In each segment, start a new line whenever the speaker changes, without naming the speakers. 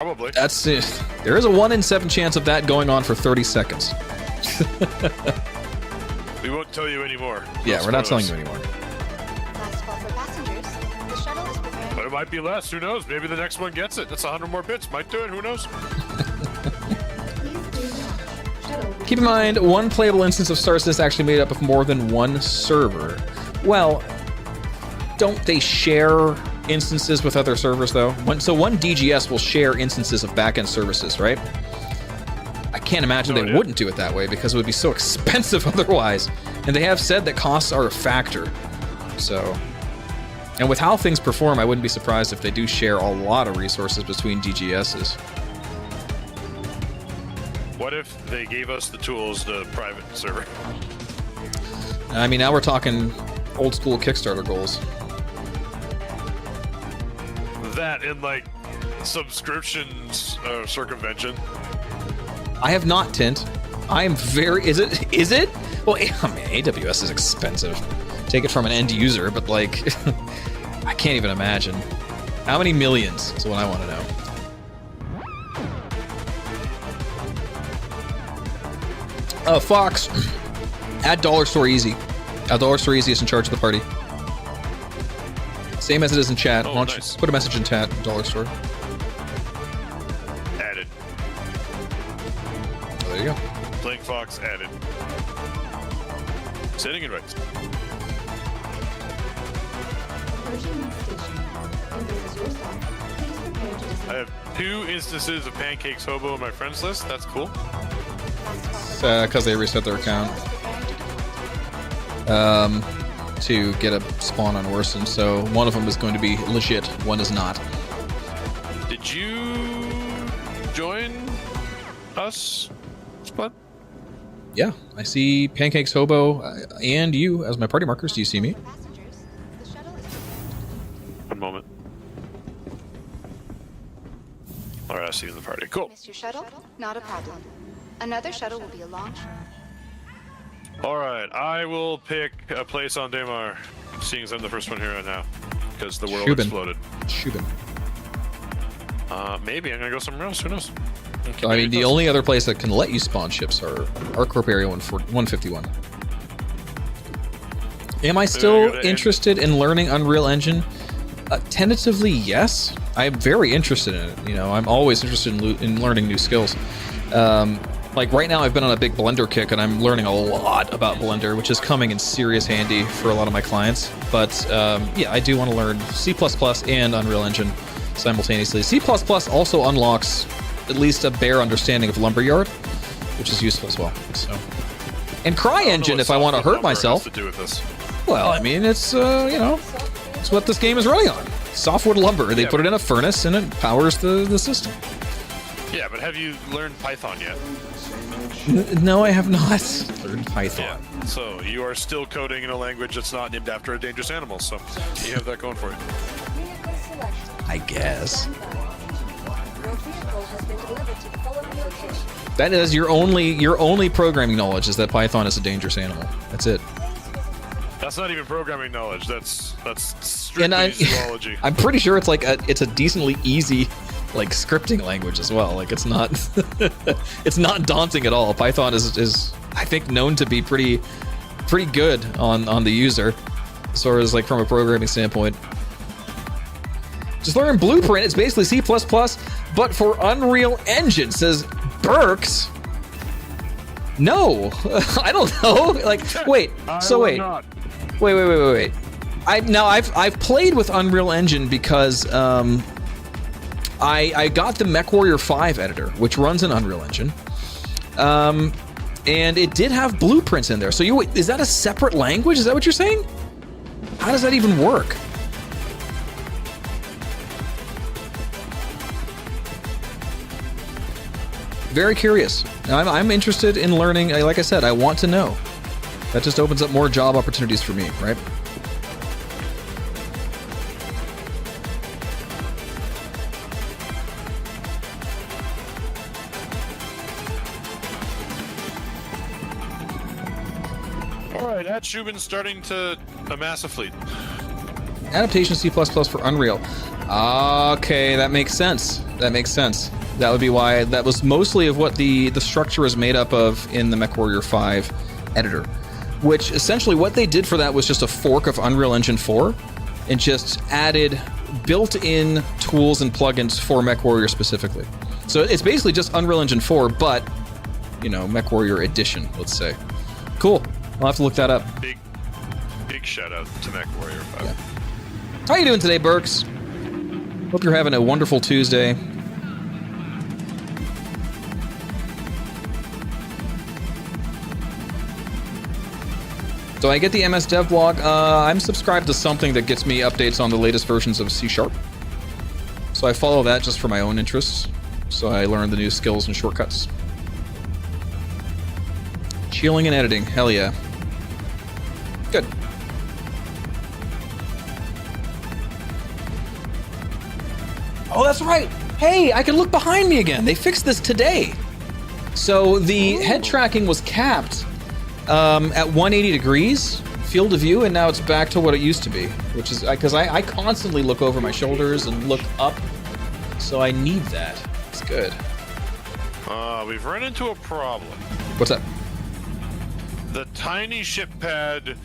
Probably.
That's it. There is a 1 in 7 chance of that going on for 30 seconds.
We won't tell you anymore.
Yeah, we're not telling you anymore.
Last call for passengers. The shuttle is preparing.
But it might be less. Who knows? Maybe the next one gets it. That's 100 more bits. Might do it. Who knows?
Keep in mind, one playable instance of Star Citizen is actually made up of more than one server. Well, don't they share instances with other servers, though? So one DGS will share instances of backend services, right? I can't imagine they wouldn't do it that way because it would be so expensive otherwise. And they have said that costs are a factor. So, and with how things perform, I wouldn't be surprised if they do share a lot of resources between DGSs.
What if they gave us the tools to private server?
I mean, now we're talking old school Kickstarter goals.
That and like subscriptions circumvention.
I have not, Tint. I am very... Is it? Well, I mean, AWS is expensive. Take it from an end user, but like... I can't even imagine. How many millions is what I want to know. Fox, add Dollar Store Easy. Dollar Store Easy is in charge of the party. Same as it is in chat.
Oh,
Why don't
nice.
you put a message in chat, Dollar Store.
Added.
There you go.
Playing Fox added. Sending invites. I have 2 instances of Pancakes Hobo in my friends list. That's cool.
Because they reset their account to get a spawn on Orson. So one of them is going to be legit, one is not.
Did you join us, Split?
Yeah, I see Pancakes Hobo and you as my party markers. Do you see me?
Passengers. The shuttle is
One moment. Alright, I see you in the party. Cool.
Missed your shuttle? Not a problem. Another shuttle will be along.
Alright, I will pick a place on Daymar, seeing as I'm the first one here right now, because the world
Shubin.
exploded.
Shubin.
Maybe I'm gonna go somewhere else, who knows?
I mean, the only other place that can let you spawn ships are ArcCorp Area 151. Am I still interested in learning Unreal Engine? Tentatively, yes. I'm very interested in it. You know, I'm always interested in learning new skills. Like right now, I've been on a big Blender kick, and I'm learning a lot about Blender, which is coming in serious handy for a lot of my clients. But yeah, I do want to learn C++ and Unreal Engine simultaneously. C++ also unlocks at least a bare understanding of Lumberyard, which is useful as well. So, and CryEngine if I want to hurt myself.
To do with this.
Well, I mean, it's you know, it's what this game is running on. Softwood lumber. They put it in a furnace and it powers the system.
Yeah, but have you learned Python yet?
No, I have not learned Python.
Yeah. So you are still coding in a language that's not named after a dangerous animal. So you have that going for you.
I guess. That is your only programming knowledge is that Python is a dangerous animal. That's it.
That's not even programming knowledge. That's strictly zoology.
I'm pretty sure it's like it's a decently easy like scripting language as well. Like it's not it's not daunting at all. Python is I think known to be pretty good on the user as far as like from a programming standpoint. Just learn Blueprint. It's basically C++, but for Unreal Engine, says Burks. No, I don't know. Like, wait. So wait. Wait. I've played with Unreal Engine because I got the MechWarrior 5 editor, which runs in Unreal Engine, and it did have blueprints in there. So is that a separate language? Is that what you're saying? How does that even work? Very curious. I'm interested in learning. Like I said, I want to know. That just opens up more job opportunities for me, right?
Alright, at Shubin's starting to amass a fleet.
Adaptation C++ for Unreal. Okay, that makes sense. That makes sense. That would be why that was mostly of what the structure is made up of in the MechWarrior 5 editor, which essentially what they did for that was just a fork of Unreal Engine 4 and just added built-in tools and plugins for MechWarrior specifically. So it's basically just Unreal Engine 4, but, you know, MechWarrior Edition, let's say. Cool. I'll have to look that up.
Big shout out to MechWarrior 5.
Yeah. How you doing today, Burks? Hope you're having a wonderful Tuesday. So I get the MS Dev blog. I'm subscribed to something that gets me updates on the latest versions of C#. So I follow that just for my own interests. So I learn the new skills and shortcuts. Chilling and editing. Hell yeah. Good. Oh, that's right. Hey, I can look behind me again. They fixed this today. So the head tracking was capped at 180 degrees field of view, and now it's back to what it used to be, which is because I constantly look over my shoulders and look up, so I need that. It's good.
We've run into a problem.
What's up?
The tiny ship pad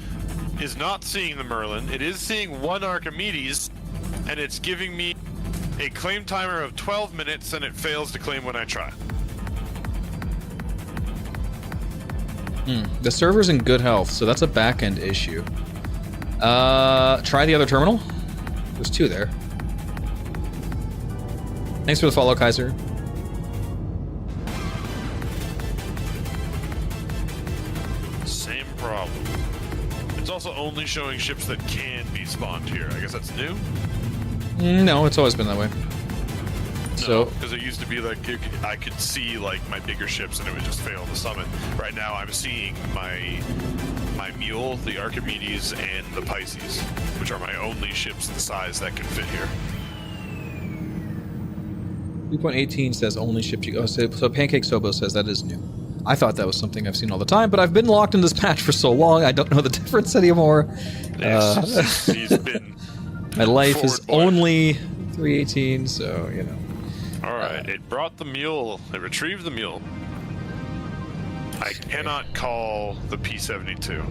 is not seeing the Merlin. It is seeing one Archimedes, and it's giving me a claim timer of 12 minutes, and it fails to claim when I try.
The server's in good health, so that's a back-end issue. Try the other terminal. There's two there. Thanks for the follow, Kaiser.
Same problem. It's also only showing ships that can be spawned here. I guess that's new?
No, it's always been that way. So,
because it used to be like I could see like my bigger ships and it would just fail to summon. Right now I'm seeing my Mule, the Archimedes, and the Pisces, which are my only ships the size that can fit here.
3.18 says only ship you. Oh, so Pancake Sobo says that is new. I thought that was something I've seen all the time, but I've been locked in this patch for so long, I don't know the difference anymore.
He's been.
My life is only 318, so you know.
All right, it brought the Mule. It retrieved the Mule. I cannot call the P-72.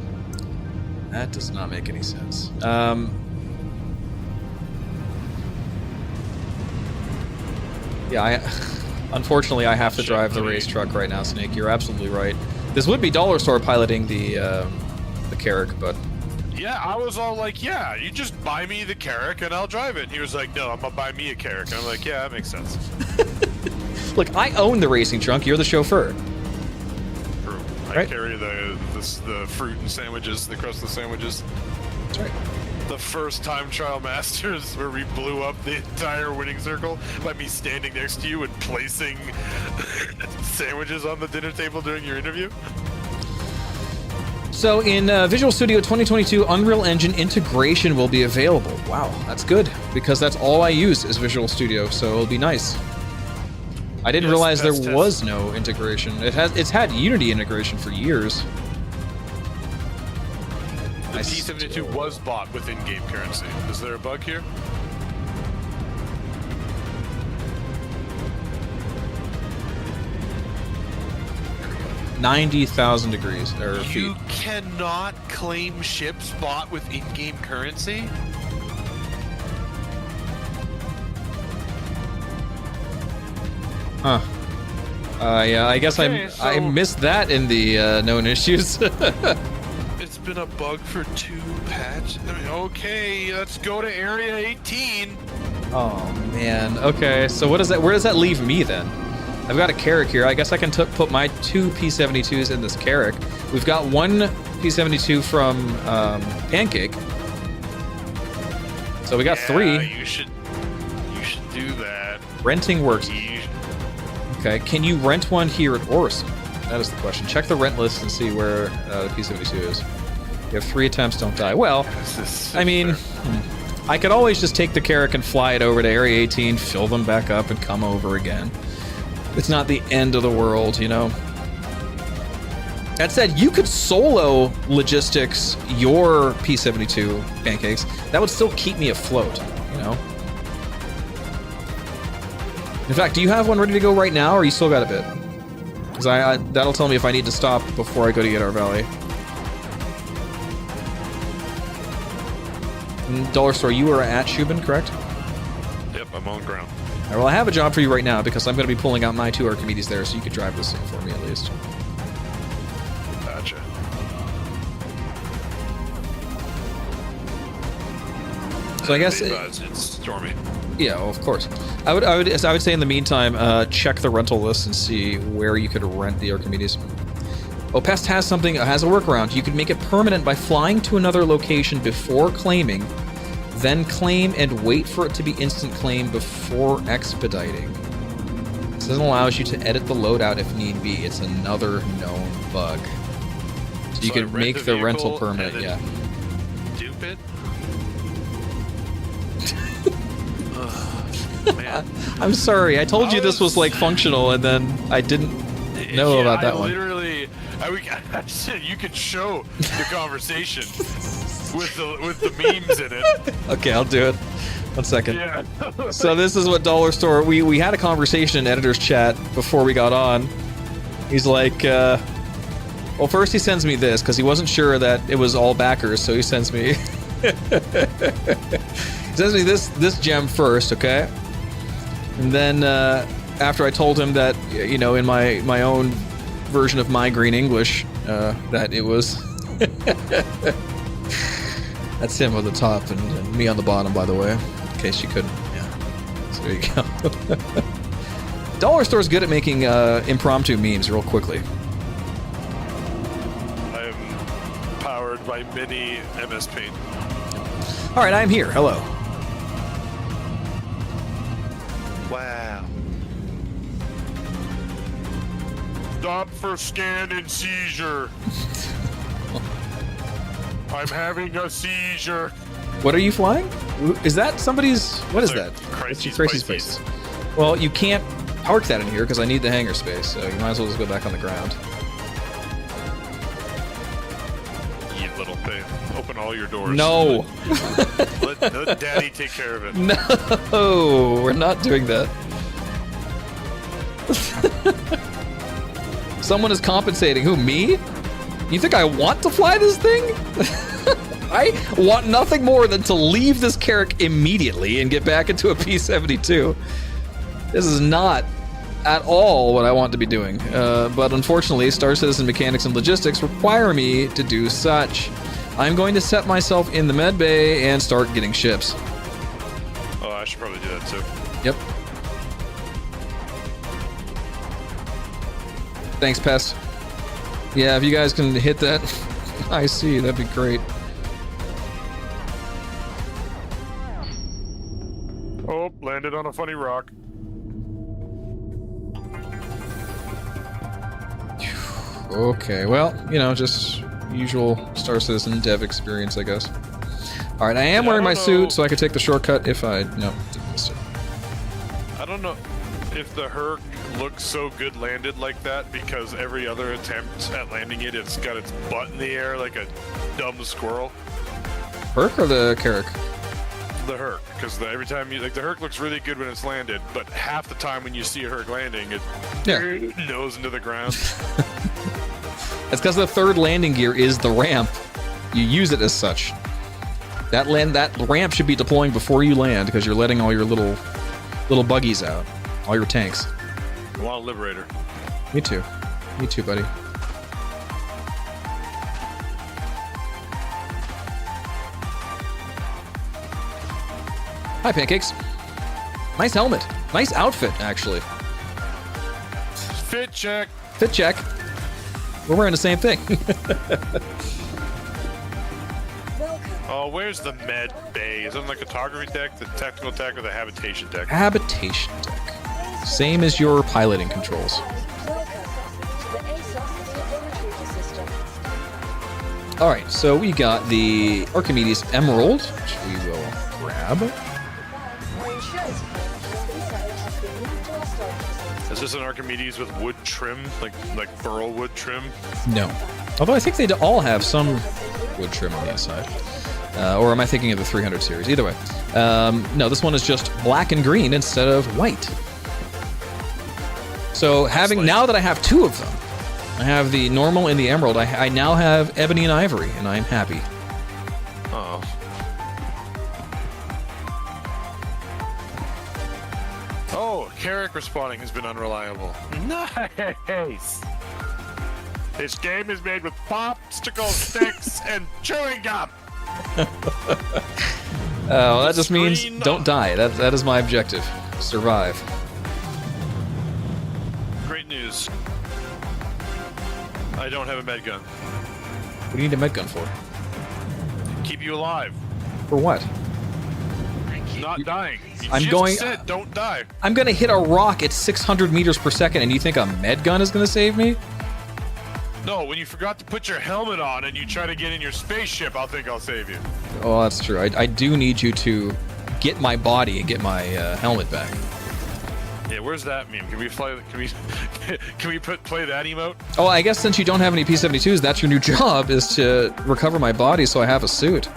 That does not make any sense. Yeah, unfortunately, I have to drive the race truck right now, Snake. You're absolutely right. This would be Dollar Store piloting the Carrack, but...
Yeah, I was all like, yeah, you just buy me the Carrack and I'll drive it. And he was like, no, I'm going to buy me a Carrack. And I'm like, yeah, that makes sense.
Look, I own the racing trunk. You're the chauffeur.
True. I
Right.
carry the fruit and sandwiches, the crust of the sandwiches.
That's right.
The first time Trial Masters where we blew up the entire winning circle by me standing next to you and placing sandwiches on the dinner table during your interview.
So in Visual Studio 2022, Unreal Engine integration will be available. Wow, that's good, because that's all I use is Visual Studio, so it'll be nice. I didn't realize there was no integration. It's had Unity integration for years.
The P-72 was bought with in-game currency. Is there a bug here?
$90,000 degrees or feet.
You cannot claim ships bought with in-game currency?
Huh. Yeah, I guess
Okay,
I missed that in the known issues.
It's been a bug for 2 patches. I mean, okay, let's go to Area 18.
Oh man. Okay, so what does that? Where does that leave me then? I've got a Carrack here. I guess I can put my 2 P-72s in this Carrack. We've got 1 P-72 from Pancake. So we got 3.
You should do that.
Renting works. Okay, can you rent one here at Orison? That is the question. Check the rent list and see where the P-72 is. You have 3 attempts, don't die. Well, I mean, I could always just take the Carrack and fly it over to Area 18, fill them back up, and come over again. It's not the end of the world, you know? That said, you could solo logistics your P-72 Pancakes. That would still keep me afloat, you know? In fact, do you have one ready to go right now, or you still got a bit? Because that'll tell me if I need to stop before I go to Yadar Valley. Dollar Store, you are at Shubin, correct?
Yep, I'm on ground.
All right, well, I have a job for you right now because I'm going to be pulling out my 2 Archimedes there, so you could drive this thing for me at least.
Gotcha.
So I guess
it's stormy.
yeah, well, of course. I would say in the meantime, check the rental list and see where you could rent the Archimedes. Opest has a workaround. You could make it permanent by flying to another location before claiming, then claim and wait for it to be instant claim before expediting. This allows you to edit the loadout if need be. It's another known bug. So you
So I
could
rent
make
the
the rental
vehicle
permanent,
and
yeah.
then dupe it? Man.
I'm sorry. I told you this was like functional, and then I didn't know about that one.
I said you could show the conversation with the memes in it.
Okay, I'll do it. 1 second.
Yeah.
So this is what Dollar Store. We had a conversation in editor's chat before we got on. He's like, well, first he sends me this because he wasn't sure that it was all backers, so he sends me. He sends me this gem first, okay? And then after I told him that, you know, in my own version of my green English, that it was. That's him on the top and me on the bottom, by the way, in case you couldn't. Yeah. So there you go. Dollar Store's good at making impromptu memes real quickly.
I'm powered by mini MS Paint.
All right, I'm here. Hello.
Wow. Stop for scan and seizure. I'm having a seizure.
What are you flying? Is that somebody's? What is
It's a
that?
Crises
Crises
Pisces.
Pisces. Well, you can't park that in here because I need the hangar space, so you might as well just go back on the ground.
You little thing. Open all your doors.
No.
Let Daddy take care of it.
No, we're not doing that. Someone is compensating. Who, me? You think I want to fly this thing? I want nothing more than to leave this Carrack immediately and get back into a P-72. This is not at all what I want to be doing. But unfortunately, Star Citizen mechanics and logistics require me to do such. I'm going to set myself in the med bay and start getting ships.
Oh, I should probably do that too.
Yep. Thanks, Pest. Yeah, if you guys can hit that IC, that'd be great.
Oh, landed on a funny rock.
Okay, well, you know, just usual Star Citizen dev experience, I guess. All right, I am wearing my suit, so I could take the shortcut if I... No, missed it.
I don't know if the Herc looks so good landed like that because every other attempt at landing it, it's got its butt in the air like a dumb squirrel.
Herc or the Carrack?
The Herc, because every time you like the Herc looks really good when it's landed, but half the time when you see a Herc landing, it nose into the ground.
It's because the third landing gear is the ramp. You use it as such. That ramp should be deploying before you land because you're letting all your little buggies out, all your tanks.
I want a Liberator.
Me too. Me too, buddy. Hi, Pancakes. Nice helmet. Nice outfit, actually.
Fit check.
Fit check. We're wearing the same thing.
Oh, where's the med bay? Is it on the cartography deck, the technical deck, or the habitation deck?
Habitation deck. Same as your piloting controls. Alright, so we got the Archimedes Emerald, which we will grab.
Is this an Archimedes with wood trim, like burl wood trim?
No. Although I think they all have some wood trim on the inside. Or am I thinking of the 300 series? Either way. No, this one is just black and green instead of white. So now that I have 2 of them, I have the normal and the emerald. I now have ebony and ivory, and I'm happy.
Oh. Oh, Carrick respawning has been unreliable. Nice! This game is made with popsicle sticks and chewing gum!
Well, that just means don't die. That is my objective. Survive.
Great news. I don't have a med gun.
What do you need a med gun for?
Keep you alive.
For what?
Not dying. You
I'm
just
going-
said don't die.
I'm gonna hit a rock at 600 meters per second, and you think a med gun is gonna save me?
No, when you forgot to put your helmet on and you try to get in your spaceship, I'll think I'll save you.
Oh, that's true. I do need you to get my body and get my helmet back.
Yeah, where's that meme? Can we play? Can we play that emote?
Oh, I guess since you don't have any P-72s, that's your new job, is to recover my body so I have a suit.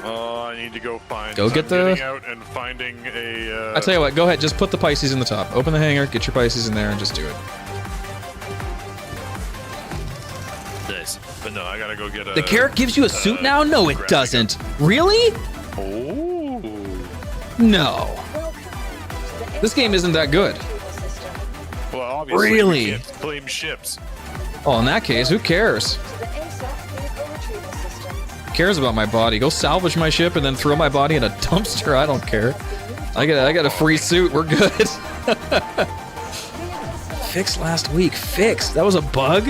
Oh, I need to go find.
Go get the-
getting out and finding a.
I tell you what, go ahead, just put the Pisces in the top. Open the hangar, get your Pisces in there, and just do it.
Nice. But no, I gotta go get a.
The Carrot gives you a suit now? No, it doesn't. Really?
Oh.
No. This game isn't that good.
Well, obviously.
Really?
We can't blame ships.
Oh, in that case, who cares? Who cares about my body? Go salvage my ship and then throw my body in a dumpster. I don't care. I got a free suit. We're good. Fixed last week. Fixed. That was a bug?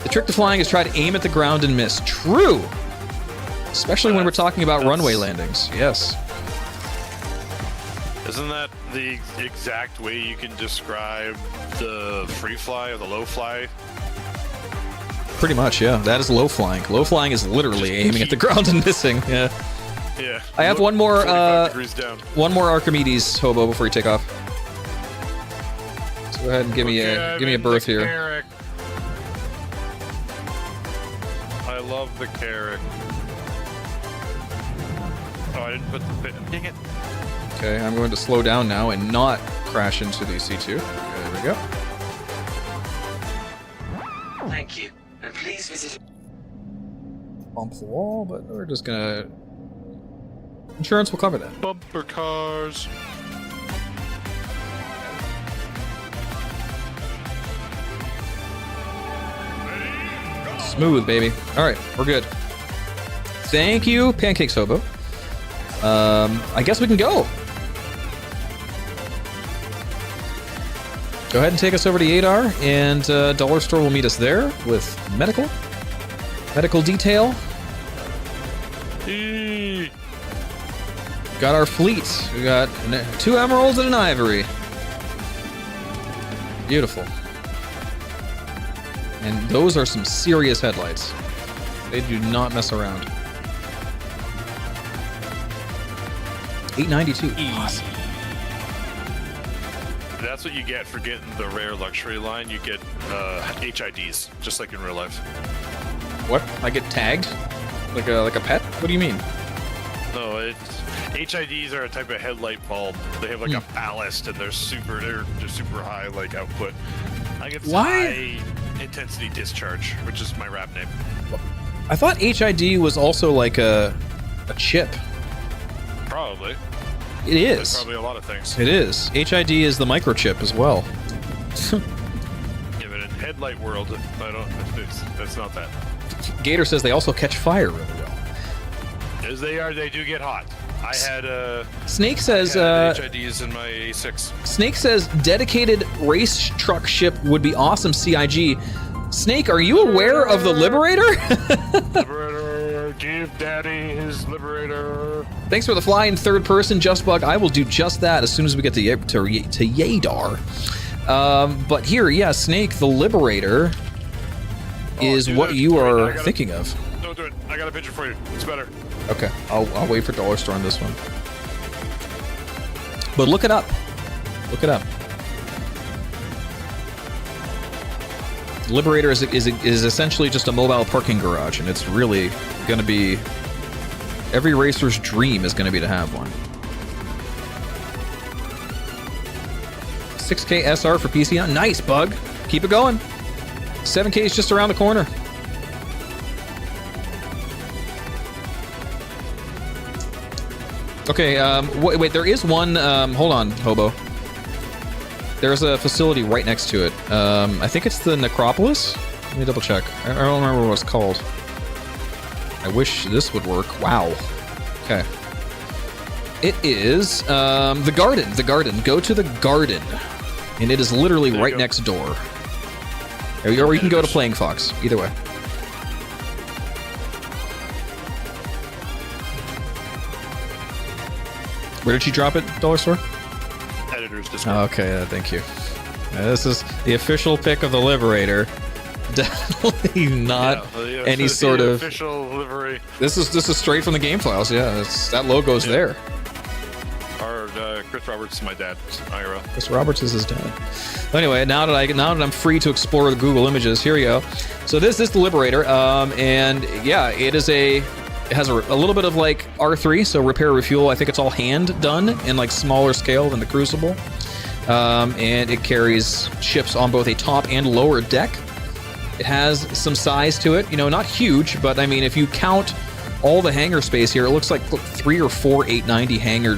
The trick to flying is try to aim at the ground and miss. True. Especially when we're talking about runway landings. Yes.
Isn't that the exact way you can describe the free fly or the low fly?
Pretty much, yeah. That is low flying. Low flying is literally aiming at the ground and missing. Yeah.
Yeah.
I have one more
45 degrees down.
one more Archimedes hobo before you take off. So go ahead and give me a berth here.
Carrick. I love the Carrick. Oh, I didn't put the pit. Dang it.
Okay, I'm going to slow down now and not crash into the C2. There we go.
Thank you, and please visit.
Bump the wall, but we're just gonna. Insurance will cover that.
Bumper cars.
Smooth, baby. All right, we're good. Thank you, Pancakes Hobo. I guess we can go. Go ahead and take us over to Yadar, and Dollar Store will meet us there with medical detail.
Eee.
Got our fleet. We got 2 emeralds and an ivory. Beautiful. And those are some serious headlights. They do not mess around. 892. Awesome.
That's what you get for getting the rare luxury line. You get HIDs, just like in real life.
What? I get tagged? Like a pet? What do you mean?
No, HIDs are a type of headlight bulb. They have like a ballast, and they're super high like output. I get
Why?
high intensity discharge, which is my rap name.
I thought HID was also like a chip.
Probably.
It
That's
is.
probably a lot of things.
It is. HID is the microchip as well.
Yeah, but in headlight world, I don't. That's not that.
Gator says they also catch fire really well.
As they do get hot. I had
Snake says
HIDs in my A6.
Snake says dedicated race truck ship would be awesome. CIG. Snake, are you aware of the Liberator?
Liberator, give Daddy his Liberator.
Thanks for the fly in third person, JustBug. I will do just that as soon as we get to Yadar. But here, yeah, Snake, the Liberator is
do
what
that.
you
Wait,
are
I gotta-
thinking of.
Don't do it. I got a picture for you. It's better.
Okay, I'll wait for Dollar Store on this one. But look it up. Look it up. Liberator is essentially just a mobile parking garage, and it's really going to be... Every racer's dream is going to be to have one. 6K SR for PC. Nice, Bug. Keep it going. 7K is just around the corner. Okay, wait, there is one, hold on, Hobo. There's a facility right next to it. I think it's the Necropolis? Let me double check. I don't remember what it's called. I wish this would work. Wow. Okay. It is, the garden. Go to the garden. And it is literally
There you
right
go.
next door. Or you can go to Playing Fox. Either way. Where did she drop it, Dollar Store?
Editor's Discord.
Okay, thank you. This is the official pick of the Liberator. Definitely not any sort of
official livery.
This is straight from the game files. Yeah, that logo's there.
Our Chris Roberts is my dad, IRL.
Chris Roberts is his dad. Anyway, now that I'm free to explore the Google Images, here we go. So this is the Liberator, and yeah, it has a little bit of like R3, so repair, refuel. I think it's all hand done in like smaller scale than the Crucible, and it carries ships on both a top and lower deck. It has some size to it, not huge, but I mean, if you count all the hangar space here, it looks like 3 or 4 890 hangar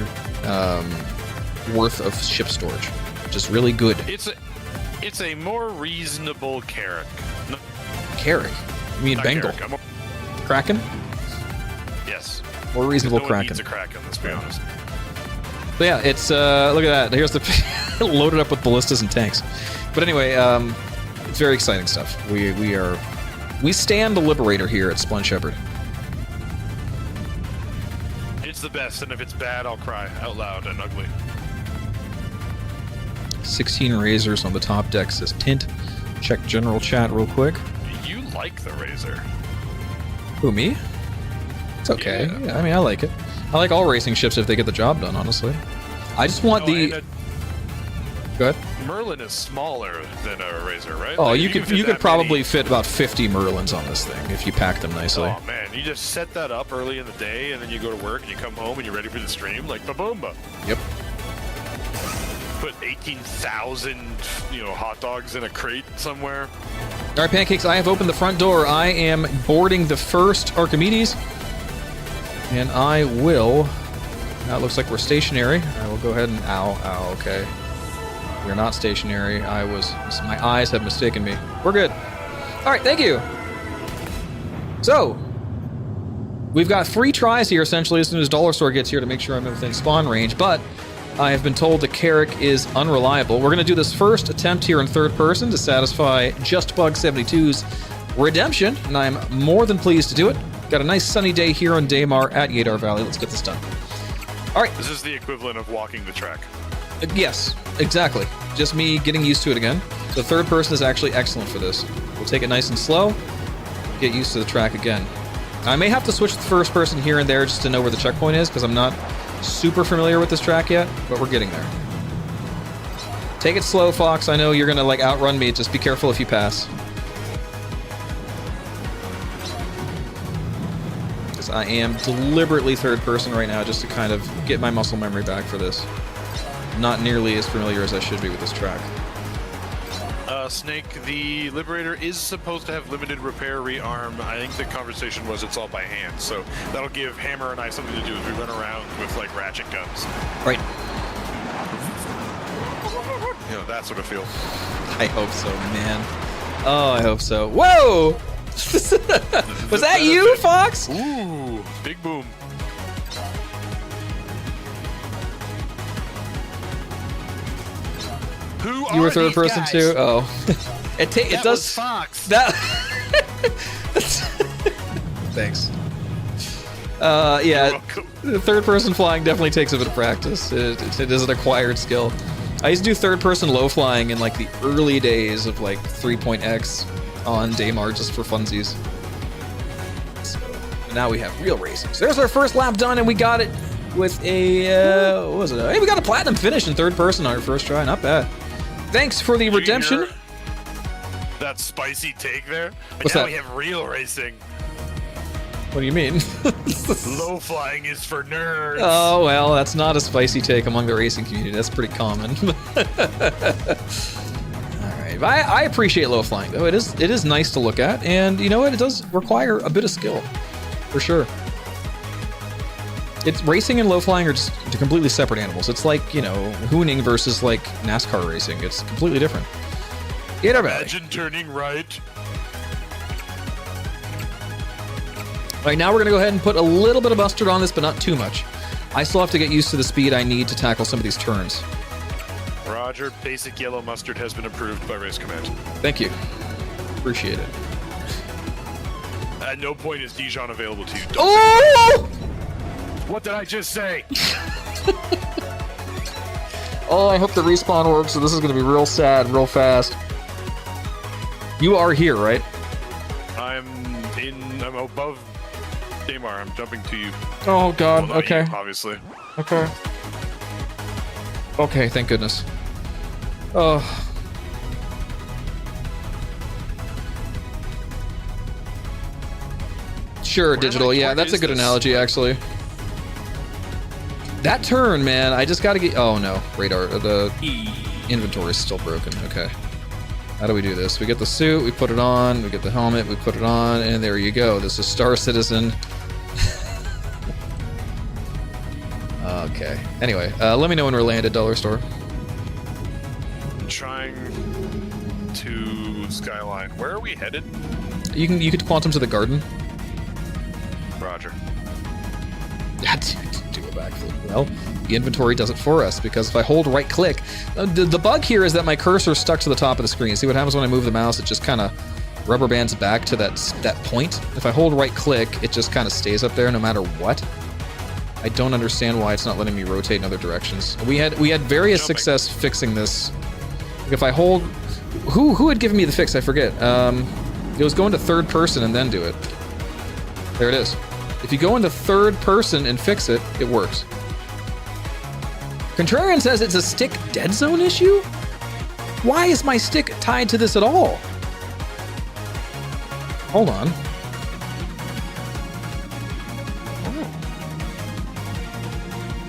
worth of ship storage, which is really good.
It's a more reasonable Carrack. No,
Carrack? You mean
not
Bengal?
Carrack,
Kraken?
yes.
More reasonable
No one
Kraken.
needs a Kraken, let's be honest.
But yeah, it's look at that. Here's the loaded up with ballistas and tanks. But anyway, it's very exciting stuff. We stand the Liberator here at Splund Shepherd.
It's the best, and if it's bad, I'll cry out loud and ugly.
16 razors on the top deck, says Tint. Check general chat real quick.
You like the Razor.
Who, me? It's okay.
Yeah.
Yeah, I mean, I like it. I like all racing ships if they get the job done, honestly. I just want
and
Go ahead.
Merlin is smaller than a Razor, right?
Oh,
Like,
you
can
could
fit
you could
that
probably
many-
fit about 50 Merlins on this thing if you pack them nicely.
Oh man, you just set that up early in the day, and then you go to work, and you come home, and you're ready for the stream, like ba-boomba.
Yep.
Put 18,000, hot dogs in a crate somewhere.
All right, Pancakes, I have opened the front door. I am boarding the first Archimedes. And I will... Now it looks like we're stationary. I will go ahead and... Ow, okay. We're not stationary. My eyes have mistaken me. We're good. All right, thank you. So, we've got 3 tries here, essentially, as soon as Dollar Store gets here to make sure I'm within spawn range, but I have been told the Carrack is unreliable. We're going to do this first attempt here in third person to satisfy JustBug72's redemption, and I'm more than pleased to do it. Got a nice sunny day here on Daymar at Yadar Valley. Let's get this done. All right.
This is the equivalent of walking the track.
Yes, exactly. Just me getting used to it again. So third person is actually excellent for this. We'll take it nice and slow, get used to the track again. I may have to switch to first person here and there just to know where the checkpoint is, because I'm not super familiar with this track yet, but we're getting there. Take it slow, Fox. I know you're gonna outrun me. Just be careful if you pass. Because I am deliberately third person right now just to kind of get my muscle memory back for this. Not nearly as familiar as I should be with this track.
Snake, the Liberator is supposed to have limited repair rearm. I think the conversation was it's all by hand, so that'll give Hammer and I something to do as we run around with ratchet guns.
Right.
That sort of feel.
I hope so, man. Oh, I hope so. Whoa! Was that you, Fox?
Ooh, big boom. Who
You were
are
third
these
person
guys?
too? Oh. it
That
does.
was Fox.
That. Thanks. Yeah.
You're welcome.
The third person flying definitely takes a bit of practice. It is an acquired skill. I used to do third person low flying in the early days of 3.x on Daymar just for funsies. So now we have real racing. So there's our first lap done, and we got it with a what was it? Hey, we got a platinum finish in third person on our first try. Not bad. Thanks for the
Did you
redemption.
hear that spicy take there?
What's
now
that?
we have real racing.
What do you mean?
Low flying is for nerds.
Oh, well, that's not a spicy take among the racing community. That's pretty common. Alright, I appreciate low flying, though. It is nice to look at, and you know what? It does require a bit of skill, for sure. It's racing and low flying are just completely separate animals. It's like, you know, hooning versus like NASCAR racing. It's completely different. Either way.
Imagine turning right.
All right, now we're gonna go ahead and put a little bit of mustard on this, but not too much. I still have to get used to the speed I need to tackle some of these turns.
Roger, basic yellow mustard has been approved by Race Command.
Thank you. Appreciate it.
At no point is Dijon available to you.
Oh!
What did I just say?
Oh, I hope the respawn works, so this is gonna be real sad real fast. You are here, right?
I'm above Damar. I'm jumping to you.
Oh god,
Well, not
okay.
you, obviously.
Okay. Okay, thank goodness. Oh. Sure, digital. Yeah, that's a good analogy, actually. That turn, man, I just gotta get... Oh, no. Radar. The inventory is still broken. Okay. How do we do this? We get the suit, we put it on, we get the helmet, we put it on, and there you go. This is Star Citizen. Okay. Anyway, let me know when we're landed, Dollar Store.
Trying to Skyline. Where are we headed?
You could quantum to the garden.
Roger.
Do a backflip. Well, the inventory does it for us, because if I hold right click, the bug here is that my cursor is stuck to the top of the screen. See what happens when I move the mouse? It just kind of rubber bands back to that point. If I hold right click, it just kind of stays up there no matter what. I don't understand why it's not letting me rotate in other directions. We had various success fixing this. Like if I hold, who had given me the fix? I forget. It was going to third person and then do it. There it is. If you go into third person and fix it, it works. Contrarian says it's a stick dead zone issue? Why is my stick tied to this at all? Hold on.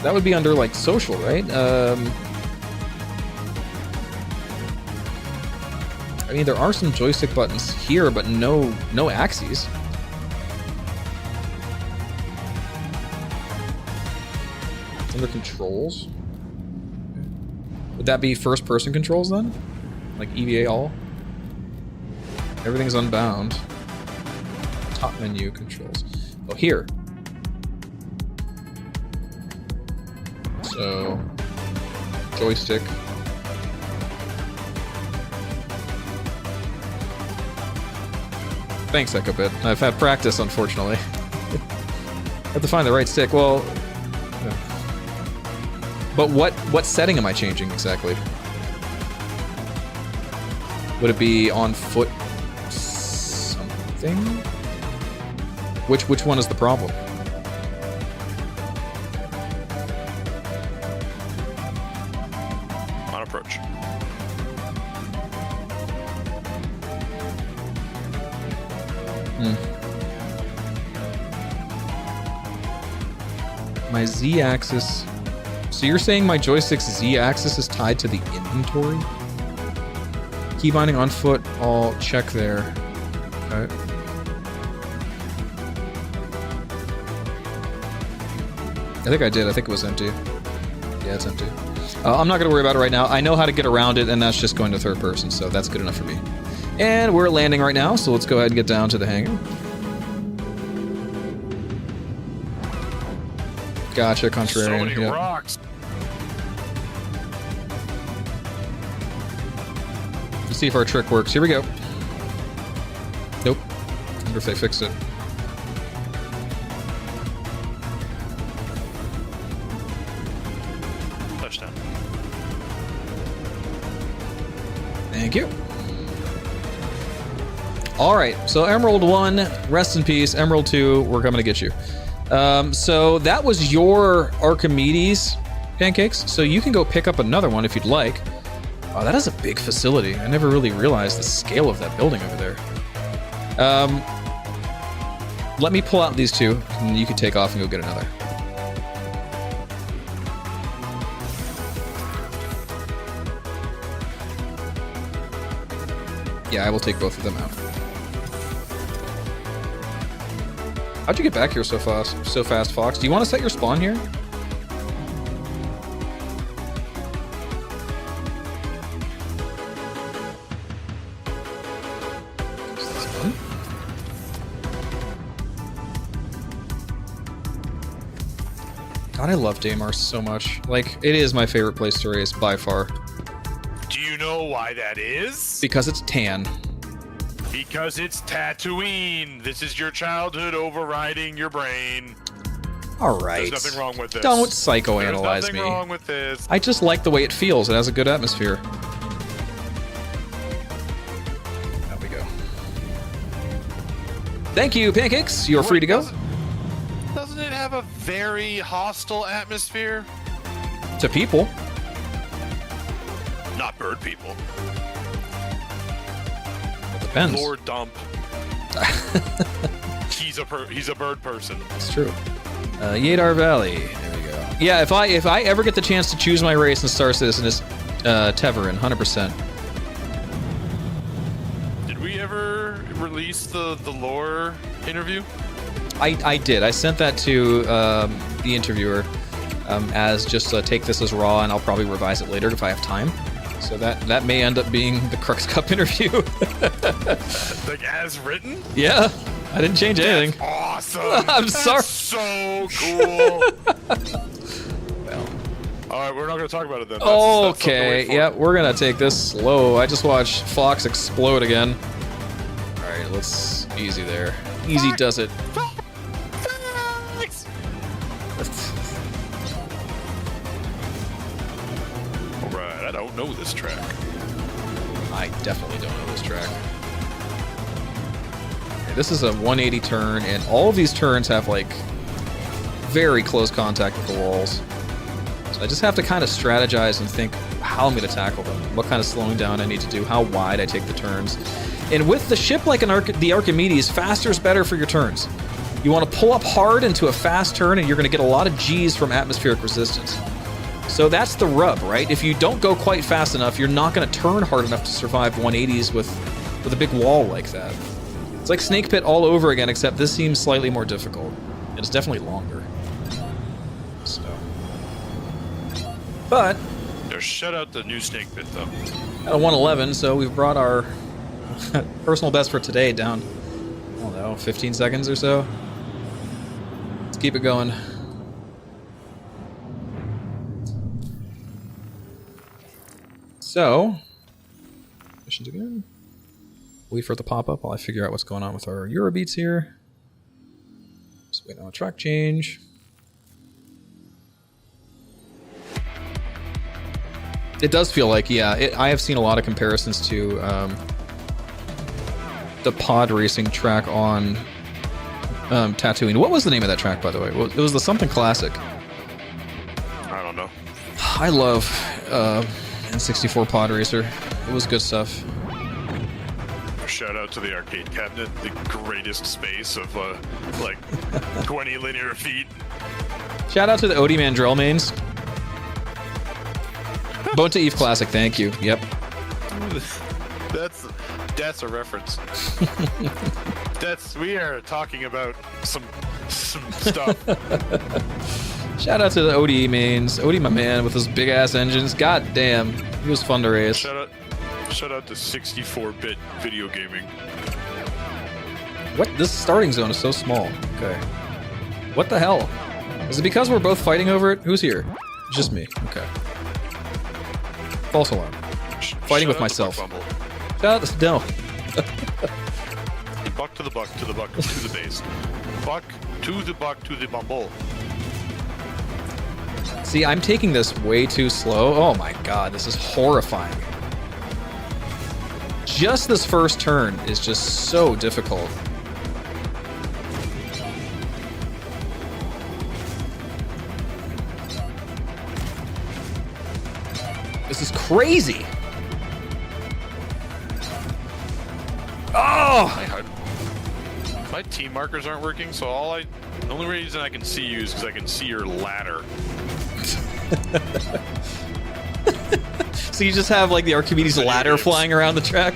That would be under like social, right? I mean, there are some joystick buttons here, but no axes. Under controls. Would that be first-person controls then? Like EVA all? Everything's unbound. Top menu controls. Oh, here. So, joystick. Thanks, EchoBit. I've had practice, unfortunately. Have to find the right stick. Well, yeah. But what setting am I changing exactly? Would it be on foot something? Which one is the problem?
On approach.
My Z-axis. So you're saying my joystick's Z-axis is tied to the inventory? Key binding on foot, I'll check there. Okay. I think I did. I think it was empty. Yeah, it's empty. I'm not going to worry about it right now. I know how to get around it, and that's just going to third person, so that's good enough for me. And we're landing right now, so let's go ahead and get down to the hangar. Gotcha, Contrarian.
So many
yeah.
rocks.
Let's see if our trick works. Here we go. Nope. I wonder if they fixed it.
Touchdown.
Thank you. All right, so Emerald 1, rest in peace. Emerald 2, we're coming to get you. So that was your Archimedes pancakes. So you can go pick up another one if you'd like. Oh, that is a big facility. I never really realized the scale of that building over there. let me pull out these two, and you can take off and go get another. Yeah, I will take both of them out. How'd you get back here so fast, Fox? Do you want to set your spawn here? God, I love Daymar so much. Like, it is my favorite place to race by far.
Do you know why that is?
Because it's tan.
Because it's Tatooine. This is your childhood overriding your brain.
All right.
There's nothing wrong with this.
Don't psychoanalyze
There's nothing
me.
wrong with this.
I just like the way it feels. It has a good atmosphere. There we go. Thank you, Pancakes. You're free to go.
Doesn't it have a very hostile atmosphere?
To people.
Not bird people.
It depends.
Lord Dump. He's a bird person.
It's true. Yadar Valley. There we go. Yeah, if I ever get the chance to choose my race in Star Citizen, it's Teverin, 100%.
Did we ever release the lore interview?
I did. I sent that to the interviewer as just take this as raw, and I'll probably revise it later if I have time. So that may end up being the Crux Cup interview.
Like as written?
Yeah, I didn't change anything.
That's awesome.
I'm sorry.
So cool.
Well.
All right, we're not going to talk about it then. That's something to
Okay,
wait for.
yeah, we're gonna take this slow. I just watched Fox explode again. All right, let's easy there. Easy does it.
All right, I don't know this track.
I definitely don't know this track. Okay, this is a 180 turn, and all of these turns have like very close contact with the walls. So I just have to kind of strategize and think how I'm going to tackle them, what kind of slowing down I need to do, how wide I take the turns. And with the ship like the Archimedes, faster is better for your turns. You want to pull up hard into a fast turn, and you're going to get a lot of G's from atmospheric resistance. So that's the rub, right? If you don't go quite fast enough, you're not going to turn hard enough to survive 180s with a big wall like that. It's like Snake Pit all over again, except this seems slightly more difficult. And it's definitely longer. So. But
Now, shut out the new Snake Pit, though.
at a 111, so we've brought our personal best for today down, I don't know, 15 seconds or so. Let's keep it going. So, missions again. Wait for it to pop up while I figure out what's going on with our Eurobeats here. Just wait on a track change. It does feel like, yeah, I have seen a lot of comparisons to the pod racing track on Tatooine. What was the name of that track, by the way? It was the something classic.
I don't know.
I love N64 Pod Racer. It was good stuff.
Shout out to the arcade cabinet, the greatest space of like 20 linear feet.
Shout out to the Odie Mandrell mains. Bone to Eve Classic, thank you. Yep.
That's a reference. We are talking about some stuff.
Shout out to the Odie mains. Odie, my man, with his big ass engines. God damn, he was fun to race.
Shout out to 64-bit video gaming.
What? This starting zone is so small. Okay. What the hell? Is it because we're both fighting over it? Who's here? Just me. Okay. False alarm. Fighting with myself. Shout out to no.
Buck to the buck to the buck to the base. Buck to the buck to the bumble.
See, I'm taking this way too slow. Oh my god, this is horrifying. Just this first turn is just so difficult. This is crazy. Oh!
My team markers aren't working, so the only reason I can see you is because I can see your ladder.
So you just have like the Archimedes ladder flying around the track?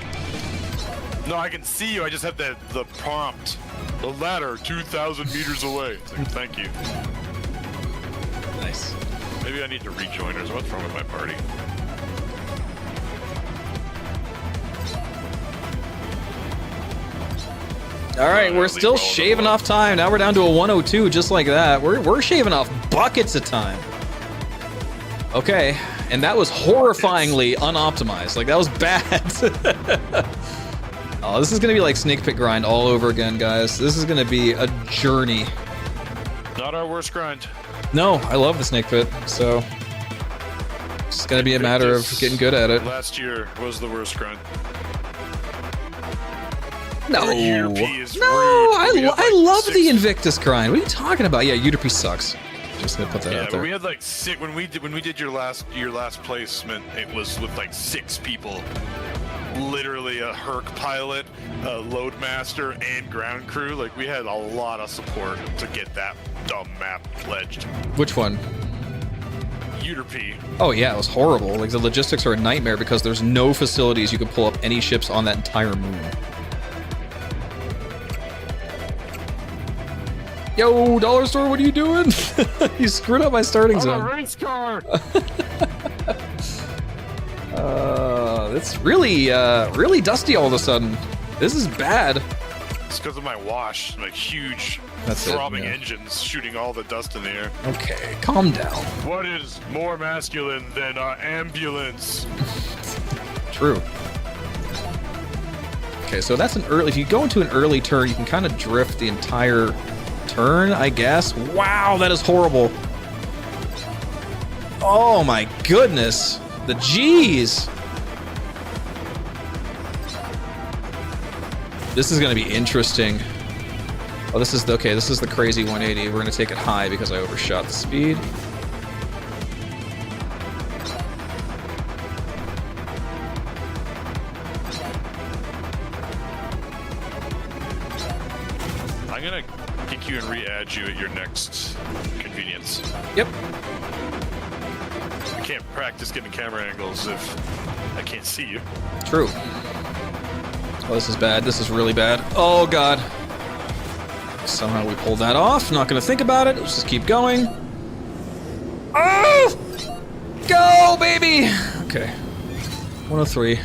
No, I can see you. I just have the prompt. The ladder 2,000 meters away. It's like, thank you.
Nice.
Maybe I need to rejoin or what's wrong with my party?
All right, we're still shaving off time. Now we're down to a 102, just like that. We're shaving off buckets of time. Okay, and that was horrifyingly unoptimized. Like, that was bad. Oh, this is gonna be like Snake Pit Grind all over again, guys. This is gonna be a journey.
Not our worst grind.
No, I love the Snake Pit, so it's just gonna be a matter of getting good at it.
Last year was the worst grind.
No,
Utopia is
no,
rude.
I love the Invictus Grind. What are you talking about? Yeah, Utopia sucks. Just gonna put that out
But
there.
we had like six when we did your last placement. It was with like 6 people. Literally a Herc pilot, a loadmaster, and ground crew. Like, we had a lot of support to get that dumb map pledged.
Which one?
Utopia.
Oh yeah, it was horrible. Like, the logistics are a nightmare because there's no facilities you can pull up any ships on that entire moon. Yo, Dollar Store, what are you doing? You screwed up my starting zone.
I'm a race car.
It's really, really dusty all of a sudden. This is bad.
It's because of my wash. Like, huge
That's it,
throbbing
yeah.
engines shooting all the dust in the air.
Okay, calm down.
What is more masculine than an ambulance?
True. Okay, so that's an early. If you go into an early turn, you can kind of drift the entire turn, I guess. Wow, that is horrible. Oh my goodness. The G's. This is going to be interesting. Oh, this is the crazy 180. We're going to take it high because I overshot the speed.
I'm gonna kick you and re-add you at your next convenience.
Yep.
I can't practice getting camera angles if I can't see you.
True. Oh, this is bad. This is really bad. Oh, God. Somehow we pulled that off. Not going to think about it. Let's just keep going. Oh! Go, baby! Okay. 103.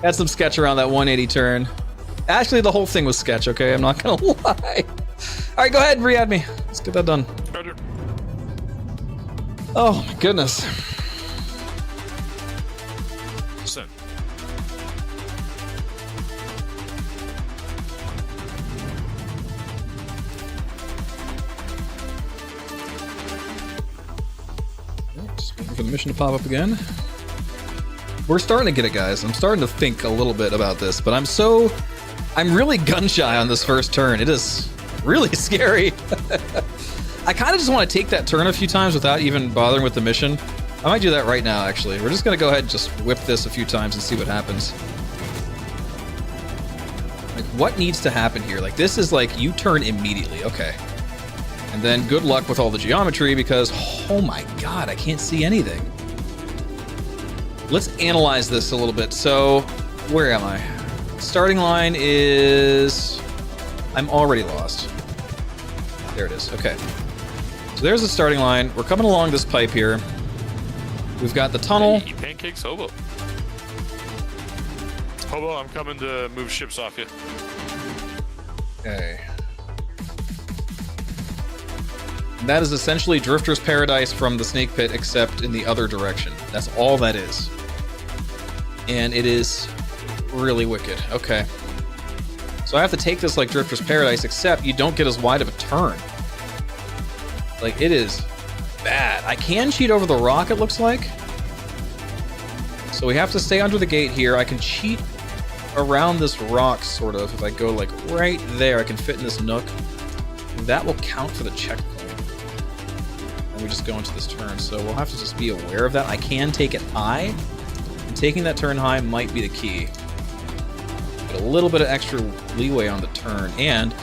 Had some sketch around that 180 turn. Actually, the whole thing was sketch, okay? I'm not going to lie. All right, go ahead and re-add me. Let's get that done.
Roger.
Oh, my goodness.
Listen.
Just waiting for the mission to pop up again. We're starting to get it, guys. I'm starting to think a little bit about this, but I'm really gun shy on this first turn. It is really scary. I kind of just want to take that turn a few times without even bothering with the mission. I might do that right now, actually. We're just going to go ahead and just whip this a few times and see what happens. Like, what needs to happen here? Like, this is like, you turn immediately. Okay. And then good luck with all the geometry because, oh my God, I can't see anything. Let's analyze this a little bit. So, where am I? Starting line is... I'm already lost. There it is. Okay. So there's the starting line. We're coming along this pipe here. We've got the tunnel.
Hey, pancakes, Hobo. Hobo, I'm coming to move ships off you.
Okay. That is essentially Drifter's Paradise from the Snake Pit, except in the other direction. That's all that is. And it is really wicked. Okay. So I have to take this like Drifter's Paradise, except you don't get as wide of a turn. Like, it is bad. I can cheat over the rock, it looks like. So we have to stay under the gate here. I can cheat around this rock, sort of. If I go, like, right there, I can fit in this nook. And that will count for the checkpoint. And we just go into this turn. So we'll have to just be aware of that. I can take it high. And taking that turn high might be the key. Get a little bit of extra leeway on the turn, and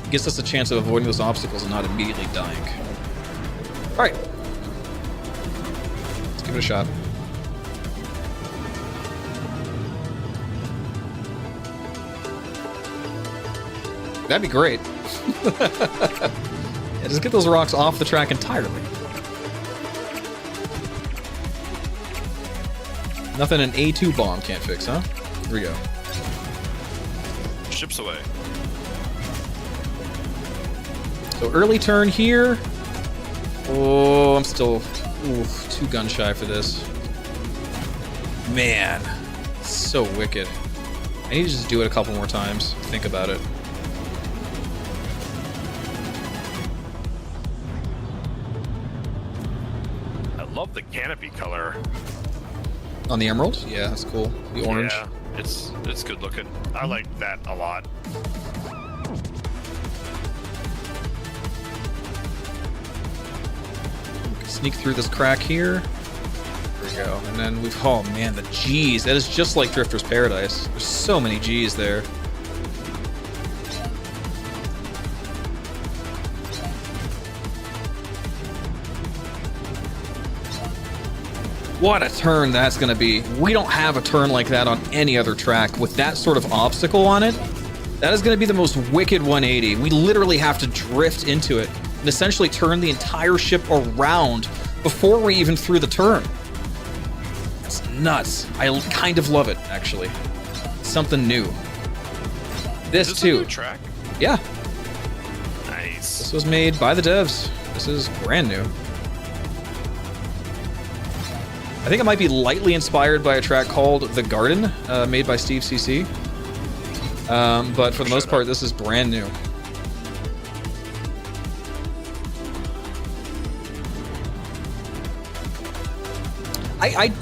gives us a chance of avoiding those obstacles and not immediately dying. All right. Let's give it a shot. That'd be great. Yeah, just get those rocks off the track entirely. Nothing an A2 bomb can't fix, huh? Here we go.
Ships away.
So early turn here. Oh, I'm still too gun shy for this. Man, so wicked. I need to just do it a couple more times. Think about it.
I love the canopy color.
On the emerald? Yeah, that's cool. The orange.
Yeah, it's good looking. I like that a lot.
Sneak through this crack here. There we go. And then we've... Oh, man, the G's. That is just like Drifter's Paradise. There's so many G's there. What a turn that's going to be. We don't have a turn like that on any other track. With that sort of obstacle on it, that is going to be the most wicked 180. We literally have to drift into it and essentially turn the entire ship around before we even through the turn. It's nuts. I kind of love it, actually. Something new. This
Is this
too.
a new track?
Yeah,
Nice.
this was made by the devs. This is brand new. I think it might be lightly inspired by a track called The Garden, made by Steve CC. But for the most part, this is brand new.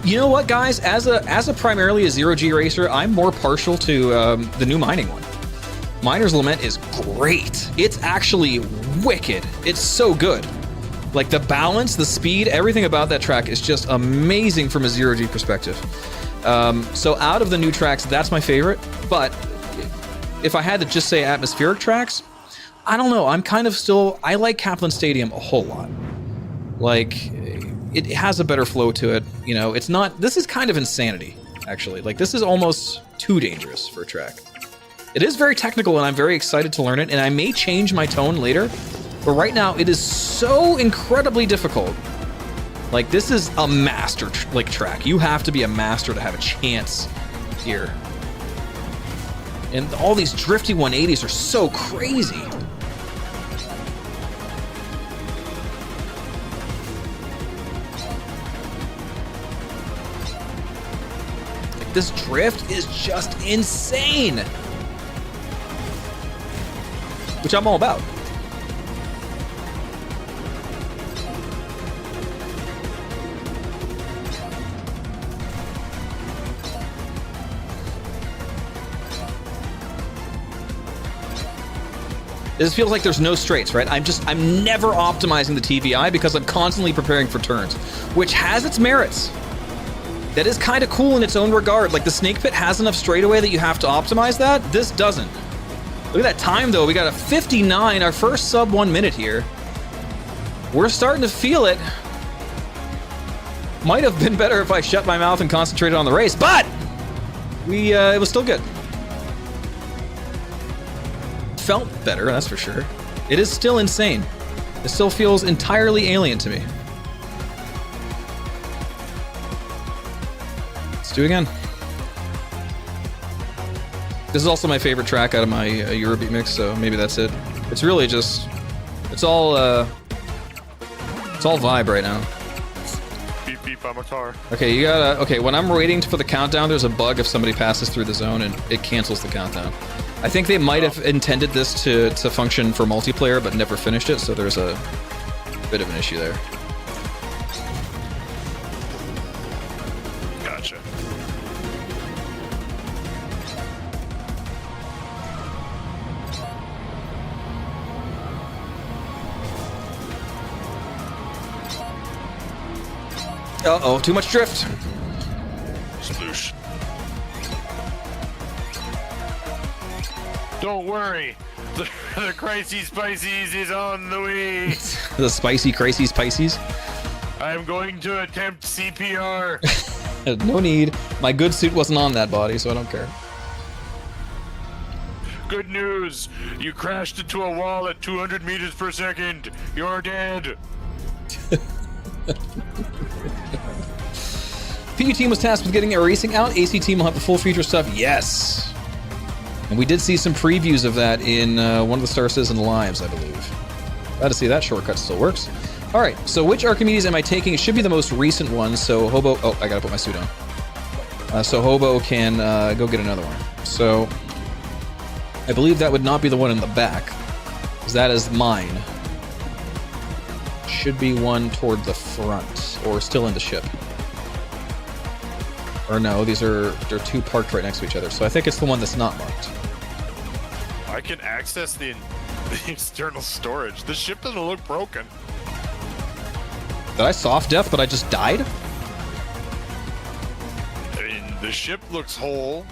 You know what, guys? As a primarily a zero-G racer, I'm more partial to the new mining one. Miner's Lament is great. It's actually wicked. It's so good. Like the balance, the speed, everything about that track is just amazing from a zero-G perspective. So out of the new tracks, that's my favorite. But if I had to just say atmospheric tracks, I don't know. I'm kind of still... I like Kaplan Stadium a whole lot. Like, it has a better flow to it. You know, it's not... This is kind of insanity, actually. Like, this is almost too dangerous for a track. It is very technical, and I'm very excited to learn it, and I may change my tone later. But right now, it is so incredibly difficult. Like, this is a master track. You have to be a master to have a chance here. And all these drifty 180s are so crazy. Like, this drift is just insane. Which I'm all about. This feels like there's no straights, right? I'm never optimizing the TVI because I'm constantly preparing for turns, which has its merits. That is kind of cool in its own regard. Like the Snake Pit has enough straightaway that you have to optimize that. This doesn't. Look at that time though. We got a 59, our first sub 1 minute here. We're starting to feel it. Might have been better if I shut my mouth and concentrated on the race, but it was still good. Felt better, that's for sure. It is still insane. It still feels entirely alien to me. Let's do it again. This is also my favorite track out of my Eurobeat mix, so maybe that's it. It's really just, it's all vibe right now.
Beep beep on my car.
Okay, you gotta, okay, when I'm waiting for the countdown, there's a bug if somebody passes through the zone and it cancels the countdown. I think they might have intended this to function for multiplayer, but never finished it, so there's a bit of an issue there.
Gotcha.
Uh-oh, too much drift.
Sploosh. Don't worry. The Crazy Spices is on the way.
The spicy, crazy Pisces.
I'm going to attempt CPR.
No need. My good suit wasn't on that body, so I don't care.
Good news. You crashed into a wall at 200 meters per second. You're dead.
PU team was tasked with getting a racing out. AC team will have the full feature stuff. Yes. And we did see some previews of that in one of the Star Citizen lives, I believe. Glad to see that shortcut still works. All right, so which Archimedes am I taking? It should be the most recent one, so Hobo... Oh, I gotta put my suit on. So Hobo can go get another one. So I believe that would not be the one in the back, because that is mine. Should be one toward the front, or still in the ship. Or no, they're two parked right next to each other, so I think it's the one that's not marked.
I can access the external storage. The ship doesn't look broken.
Did I soft death, but I just died?
I mean, the ship looks whole.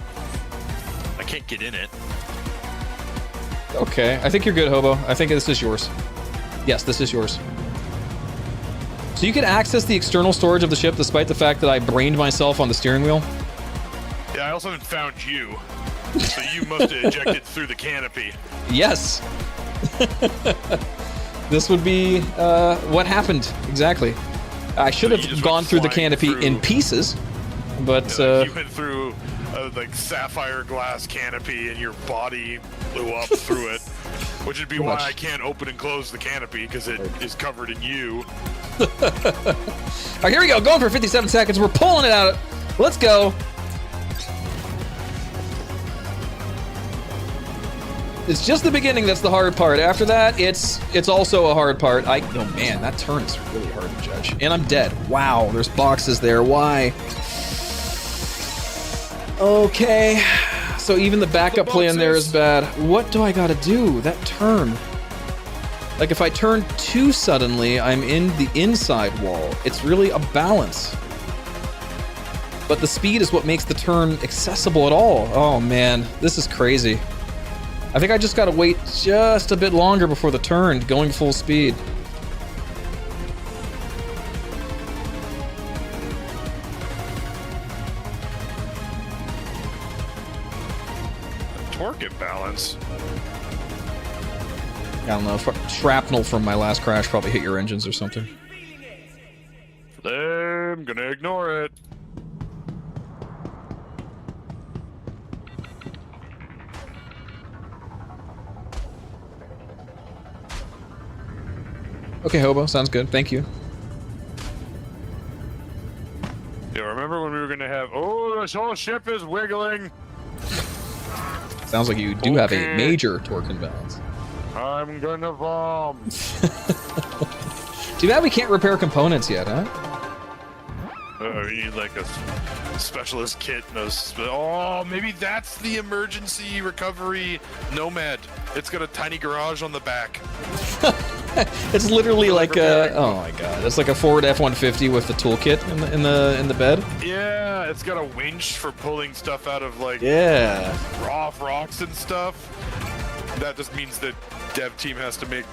I can't get in it.
Okay, I think you're good, Hobo. I think this is yours. Yes, this is yours. So you can access the external storage of the ship despite the fact that I brained myself on the steering wheel?
Yeah, I also haven't found you. So you must have ejected through the canopy.
Yes. This would be what happened, exactly. I should have gone through the canopy in pieces, but...
you went through like sapphire glass canopy and your body blew up through it. Which would be why I can't open and close the canopy, because it is covered in you.
All right, here we go. Going for 57 seconds. We're pulling it out. Let's go. It's just the beginning that's the hard part. After that, it's also a hard part. Oh man, that turn is really hard to judge. And I'm dead. Wow, there's boxes there. Why? Okay. So even the backup plan there is bad. What do I gotta do? That turn. Like if I turn too suddenly, I'm in the inside wall. It's really a balance. But the speed is what makes the turn accessible at all. Oh man, this is crazy. I think I just gotta wait just a bit longer before the turn, going full speed.
Torque imbalance.
I don't know, shrapnel from my last crash probably hit your engines or something.
I'm gonna ignore it.
Okay, Hobo, sounds good. Thank you.
Yeah, remember when we were gonna have... Oh, this whole ship is wiggling.
Sounds like you do have a major torque imbalance.
I'm gonna vom.
Too bad we can't repair components yet, huh?
You need like a specialist kit. Oh, maybe that's the emergency recovery Nomad. It's got a tiny garage on the back.
It's literally like a... Oh my god. It's like a Ford F-150 with the toolkit in the bed.
Yeah, it's got a winch for pulling stuff out of like...
Yeah.
Off rocks and stuff. That just means that dev team has to make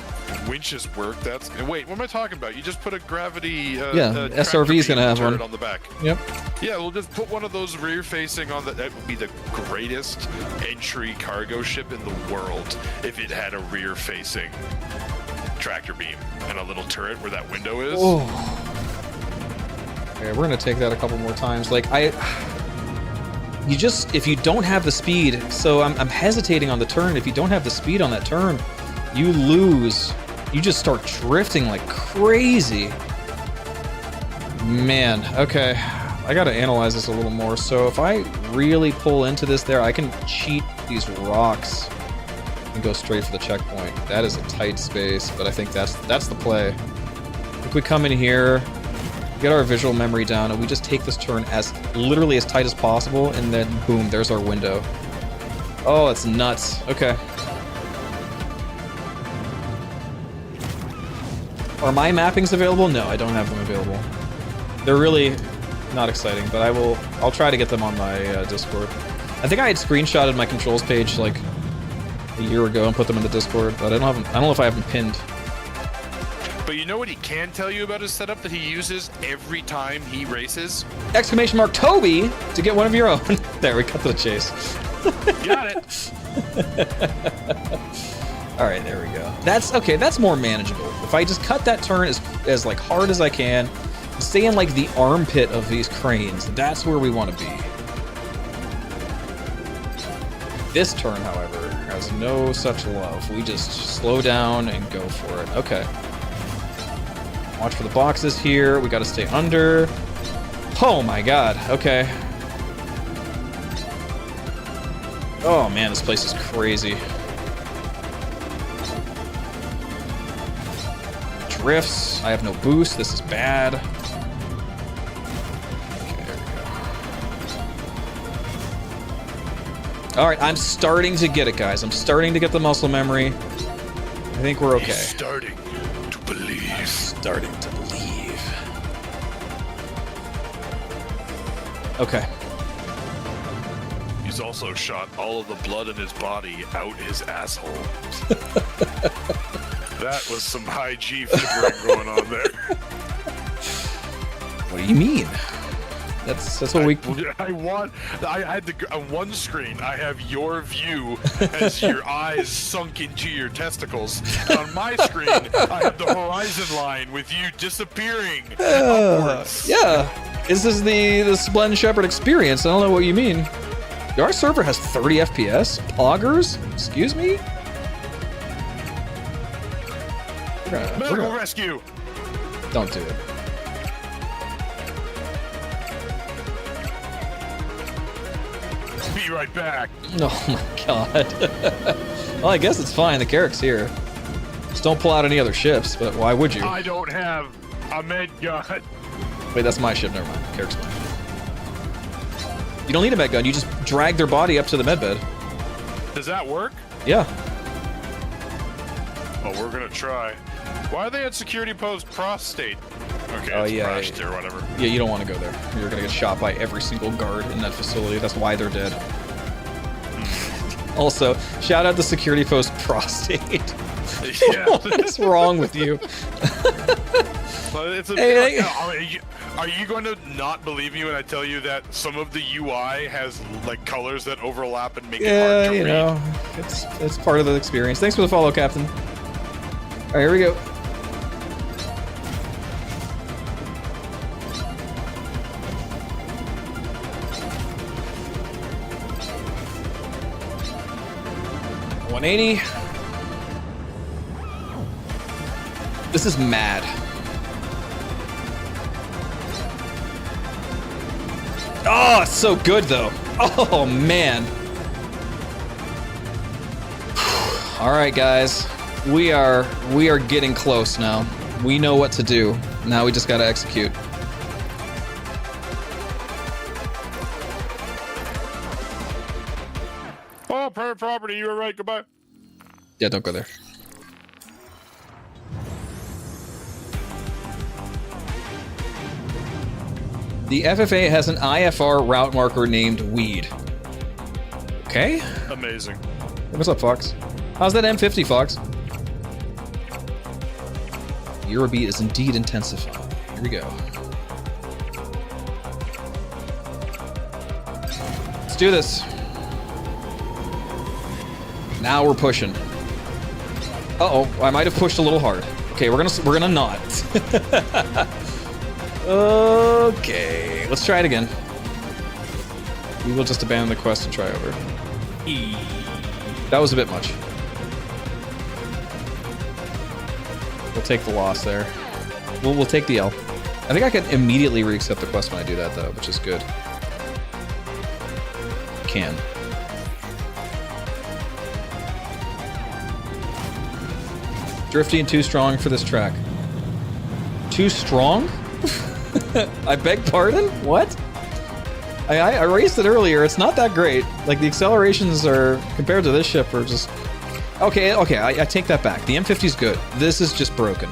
winches work. That's... Wait, what am I talking about? You just put a gravity...
SRV's gonna have one
on the back.
Yep.
Yeah, we'll just put one of those rear-facing on that would be the greatest entry cargo ship in the world if it had a rear-facing tractor beam and a little turret where that window is.
Oh. Okay, we're gonna take that a couple more times. Like, if you don't have the speed, so I'm hesitating on the turn. If you don't have the speed on that turn, you lose. You just start drifting like crazy. Man, okay. I gotta analyze this a little more. So if I really pull into this there, I can cheat these rocks and go straight for the checkpoint. That is a tight space, but I think that's the play. If we come in here, get our visual memory down, and we just take this turn as literally as tight as possible, and then boom, there's our window. Oh, it's nuts. Okay. Are my mappings available? No, I don't have them available. They're really not exciting, but I'll try to get them on my Discord. I think I had screenshotted my controls page like a year ago and put them in the Discord, but I don't know if I have them pinned.
But you know what he can tell you about his setup that he uses every time he races?
Exclamation mark Toby to get one of your own. There, we cut to the chase.
Got it.
All right, there we go. That's okay. That's more manageable. If I just cut that turn as like hard as I can, stay in like the armpit of these cranes. That's where we want to be. This turn, however, has no such love. We just slow down and go for it. Okay. Watch for the boxes here. We got to stay under. Oh my god. Okay. Oh man, this place is crazy. Drifts. I have no boost. This is bad. Okay, there we go. All right, I'm starting to get it, guys. I'm starting to get the muscle memory. I think we're okay.
He's starting to believe.
Starting to believe. Okay.
He's also shot all of the blood in his body out his asshole. That was some high G flippering going on there.
What do you mean? That's what we.
I had to on one screen. I have your view as your eyes sunk into your testicles. On my screen, I have the horizon line with you disappearing upwards.
Yeah, this is the Splend Shepherd experience. I don't know what you mean. Our server has 30 FPS. Poggers? Excuse me?
Medical rescue.
Don't do it.
Be right back.
Oh my god. Well, I guess it's fine. The Carrick's here. Just don't pull out any other ships, but why would you?
I don't have a med gun.
Wait, that's my ship. Never mind. Carrick's mine. You don't need a med gun. You just drag their body up to the med bed.
Does that work?
Yeah.
Oh, we're gonna try. Why are they at security post prostate? Okay,
Oh,
it's
yeah,
crashed
yeah.
or whatever.
Yeah, you don't want to go there. You're going to get shot by every single guard in that facility. That's why they're dead. Also, shout out to security post prostate.
Yeah.
What is wrong with you?
But it's a
Hey,
are you going to not believe me when I tell you that some of the UI has like colors that overlap and make it
Yeah,
hard to
you
read?
know, it's part of the experience. Thanks for the follow, Captain. All right, here we go. $180. This is mad. Oh, it's so good though. Oh man. All right, guys. We are getting close now. We know what to do. Now we just got to execute.
Oh, private property. You were right. Goodbye.
Yeah, don't go there. The FFA has an IFR route marker named Weed. Okay.
Amazing.
Hey, what's up, Fox? How's that M50, Fox? Eurobeat is indeed intensifying. Here we go. Let's do this. Now we're pushing. Uh-oh, I might have pushed a little hard. Okay, we're gonna not. Okay, let's try it again. We will just abandon the quest and try over. That was a bit much. We'll take the loss there. We'll take the L. I think I can immediately re-accept the quest when I do that though, which is good. Can. Drifty and too strong for this track. Too strong? I beg pardon? What? I raced it earlier. It's not that great. Like, the accelerations are, compared to this ship, are just... Okay, I take that back. The M50's good. This is just broken.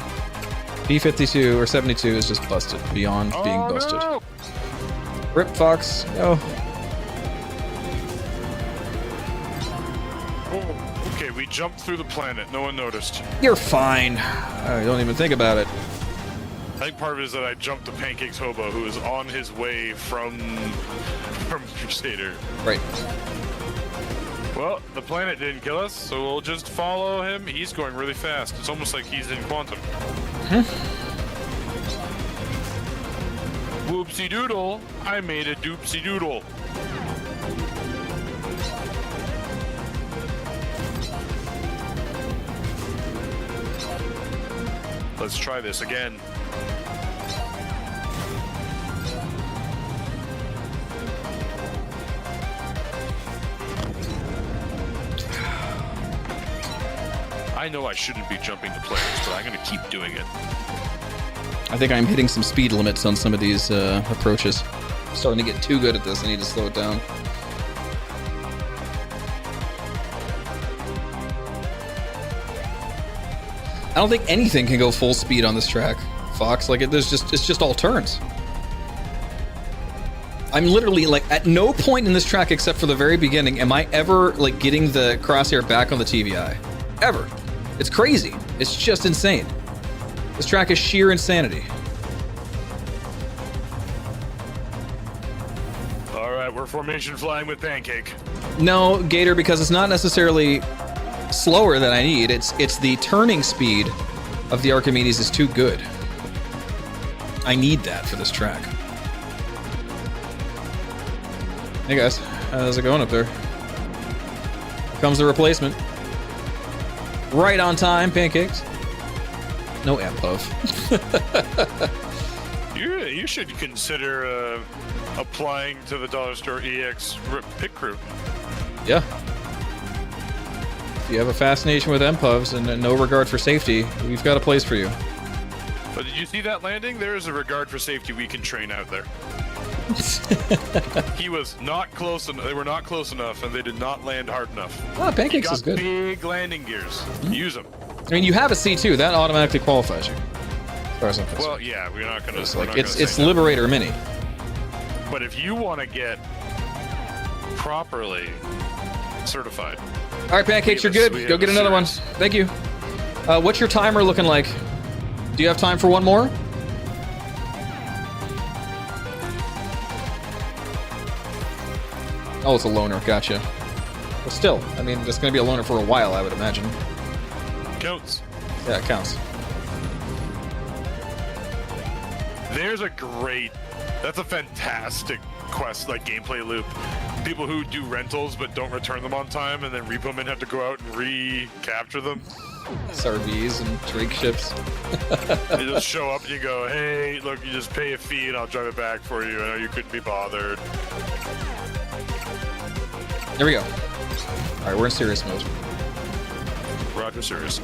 B-52 or 72 is just busted. Beyond being busted.
No!
Rip, Fox. Yo.
Oh, okay, we jumped through the planet. No one noticed.
You're fine. I don't even think about it.
I think part of it is that I jumped to Pancake's hobo, who is on his way from Crusader.
Right.
Well, the planet didn't kill us, so we'll just follow him. He's going really fast. It's almost like he's in Quantum. Whoopsie doodle! I made a doopsie doodle. Let's try this again. I know I shouldn't be jumping to players, but I'm going to keep doing it.
I think I'm hitting some speed limits on some of these approaches. I'm starting to get too good at this. I need to slow it down. I don't think anything can go full speed on this track, Fox. Like it's just all turns. I'm literally like at no point in this track except for the very beginning am I ever like getting the crosshair back on the TVI. Ever. It's crazy. It's just insane. This track is sheer insanity.
All right, we're formation flying with Pancake.
No, Gator, because it's not necessarily slower than I need. It's the turning speed of the Archimedes is too good. I need that for this track. Hey guys, how's it going up there? Here comes the replacement. Right on time, Pancakes. No Ampov.
You should consider applying to the Dollar Store EX pit crew.
Yeah. If you have a fascination with MPUVs and no regard for safety, we've got a place for you.
But did you see that landing? There is a regard for safety we can train out there. He was not close enough. They were not close enough, and they did not land hard enough.
Ah, Pancakes is good.
Big landing gears. Use them.
I mean, you have a C2. That automatically qualifies you. As far as I'm concerned.
Well, yeah, we're not gonna.
It's
we're
like
not
it's
gonna say that.
Liberator Mini.
But if you want to get properly certified,
All right, Pancakes, you're good. Go get another one. Thank you. What's your timer looking like? Do you have time for one more? Oh, it's a loner. Gotcha. But still, I mean, it's going to be a loner for a while, I would imagine.
counts.
Yeah, it counts.
There's a great. That's a fantastic quest, like gameplay loop. People who do rentals but don't return them on time, and then repo men have to go out and recapture them.
SRVs and Drake ships.
You just show up and you go, hey, look, you just pay a fee and I'll drive it back for you. I know you couldn't be bothered.
There we go. All right, we're in serious mode.
Roger, serious.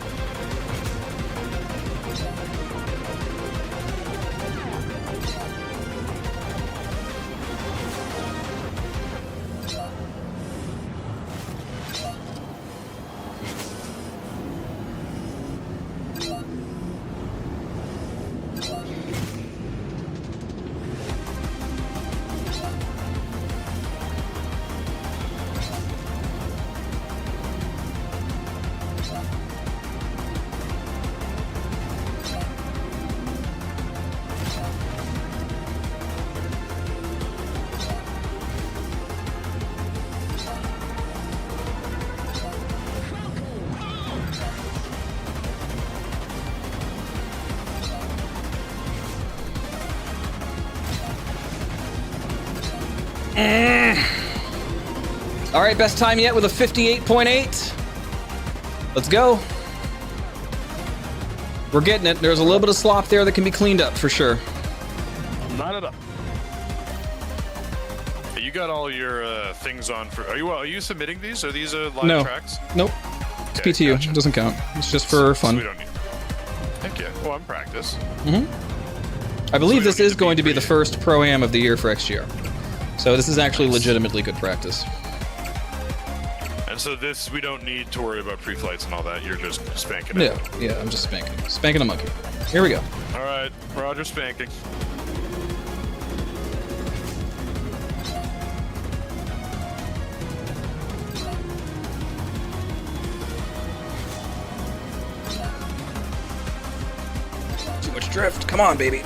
All right, best time yet with a 58.8. Let's go. We're getting it. There's a little bit of slop there that can be cleaned up for sure.
Line it up. Hey, you got all your things on for. Are you submitting these? Are these live
No.
tracks?
Nope. It's
Okay,
PTU.
gotcha.
It doesn't count. It's just for
So
fun.
we don't need. Heck yeah. Well, I'm practice.
I believe
we
this
don't need
is
to
going
be
to be the
creative.
first Pro-Am of the year for XGR. So this is actually legitimately good practice.
And so this, we don't need to worry about pre-flights and all that. You're just spanking it.
Yeah, I'm just spanking. Spanking a monkey. Here we go.
All right, Roger, spanking.
drift. Come on, baby.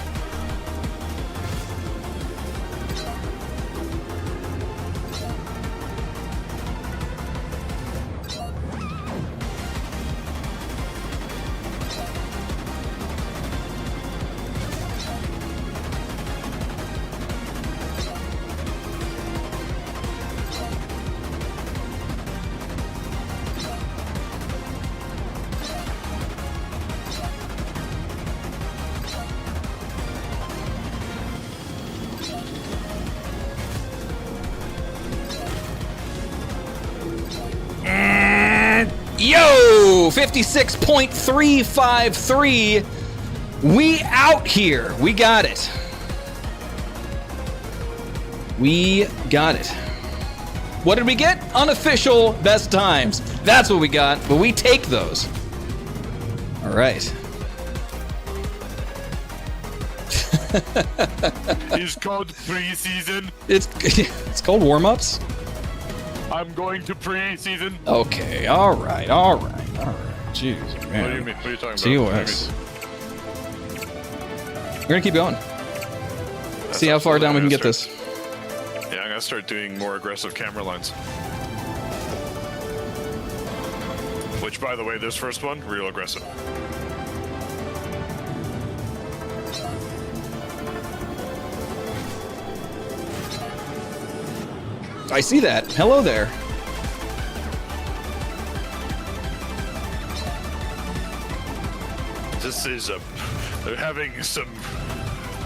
Yo, 56.353. We out here. We got it. We got it. What did we get? Unofficial best times. That's what we got, but we take those. All right.
It's called preseason.
It's called warm-ups.
I'm going to preseason.
Okay, all right. Jeez, man.
What do you mean? What are you talking about?
TOS. We're gonna keep going. See how far down we can get this.
Yeah, I'm gonna start doing more aggressive camera lines. Which, by the way, this first one, real aggressive.
I see that. Hello there.
This is they're having some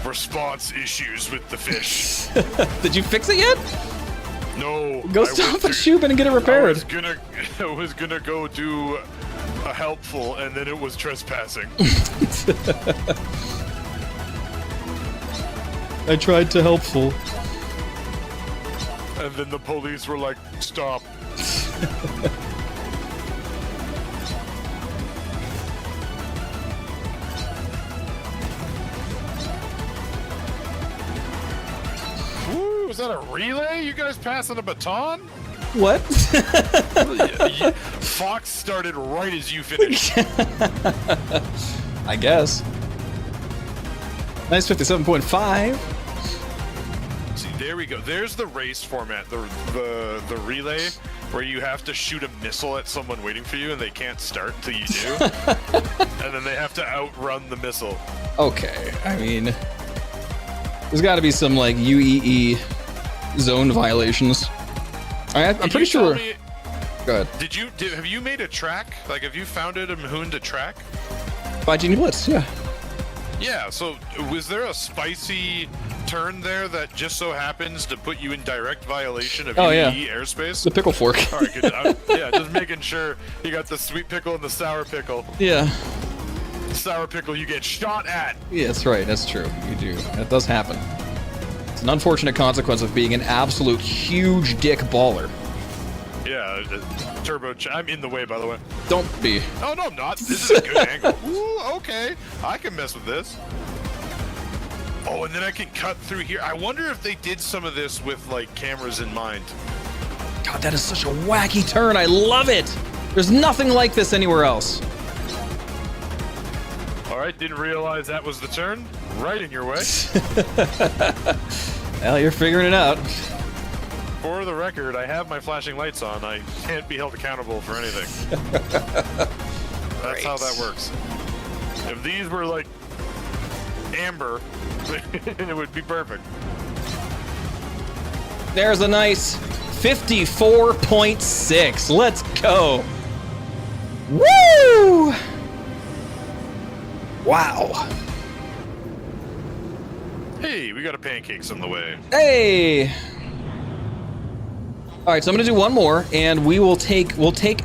response issues with the fish.
Did you fix it yet?
No.
Go
I
stop
went
at
to-
Shubin and get it
I
repaired.
was gonna go do a helpful, and then it was trespassing.
I tried to helpful.
And then the police were like, "Stop." Woo, is that a relay? You guys passing a baton?
What?
Fox started right as you finished.
I guess. Nice 57.5.
See, there we go. There's the race format, the relay, where you have to shoot a missile at someone waiting for you, and they can't start until you do, and then they have to outrun the missile.
Okay, I mean, there's got to be some like UEE zone violations. I'm
Can
pretty
you tell
sure.
me-
Go ahead.
have you made a track? Like, have you founded a Mahunda track?
By Genie Blitz, yeah.
Yeah. So, was there a spicy turn there that just so happens to put you in direct violation of
Oh, yeah.
UEE airspace?
The pickle fork.
All right, good. Yeah, just making sure you got the sweet pickle and the sour pickle.
Yeah.
Sour pickle, you get shot at.
Yeah, that's right. That's true. You do. That does happen. It's an unfortunate consequence of being an absolute huge dick baller.
Yeah, turbo. I'm in the way, by the way.
Don't be.
Oh no, I'm not. This is a good angle. Ooh, okay. I can mess with this. Oh, and then I can cut through here. I wonder if they did some of this with like cameras in mind.
God, that is such a wacky turn. I love it. There's nothing like this anywhere else.
All right, didn't realize that was the turn. Right in your way.
Well, you're figuring it out.
For the record, I have my flashing lights on. I can't be held accountable for anything. That's how that works. If these were like amber, it would be perfect.
There's a nice 54.6. Let's go. Woo! Wow.
Hey, we got a pancakes on the way.
Hey. All right, so I'm gonna do one more, and we'll take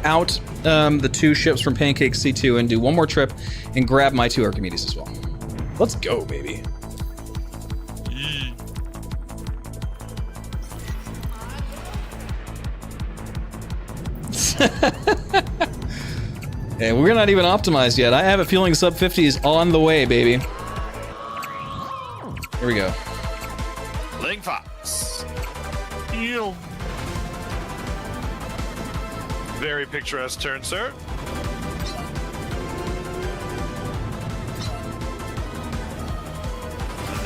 out the two ships from Pancake C2 and do one more trip and grab my two Archimedes as well. Let's go, baby. Hey, we're not even optimized yet. I have a feeling sub 50 is on the way, baby. Here we go.
Ling Fox. Ew. Very picturesque turn, sir.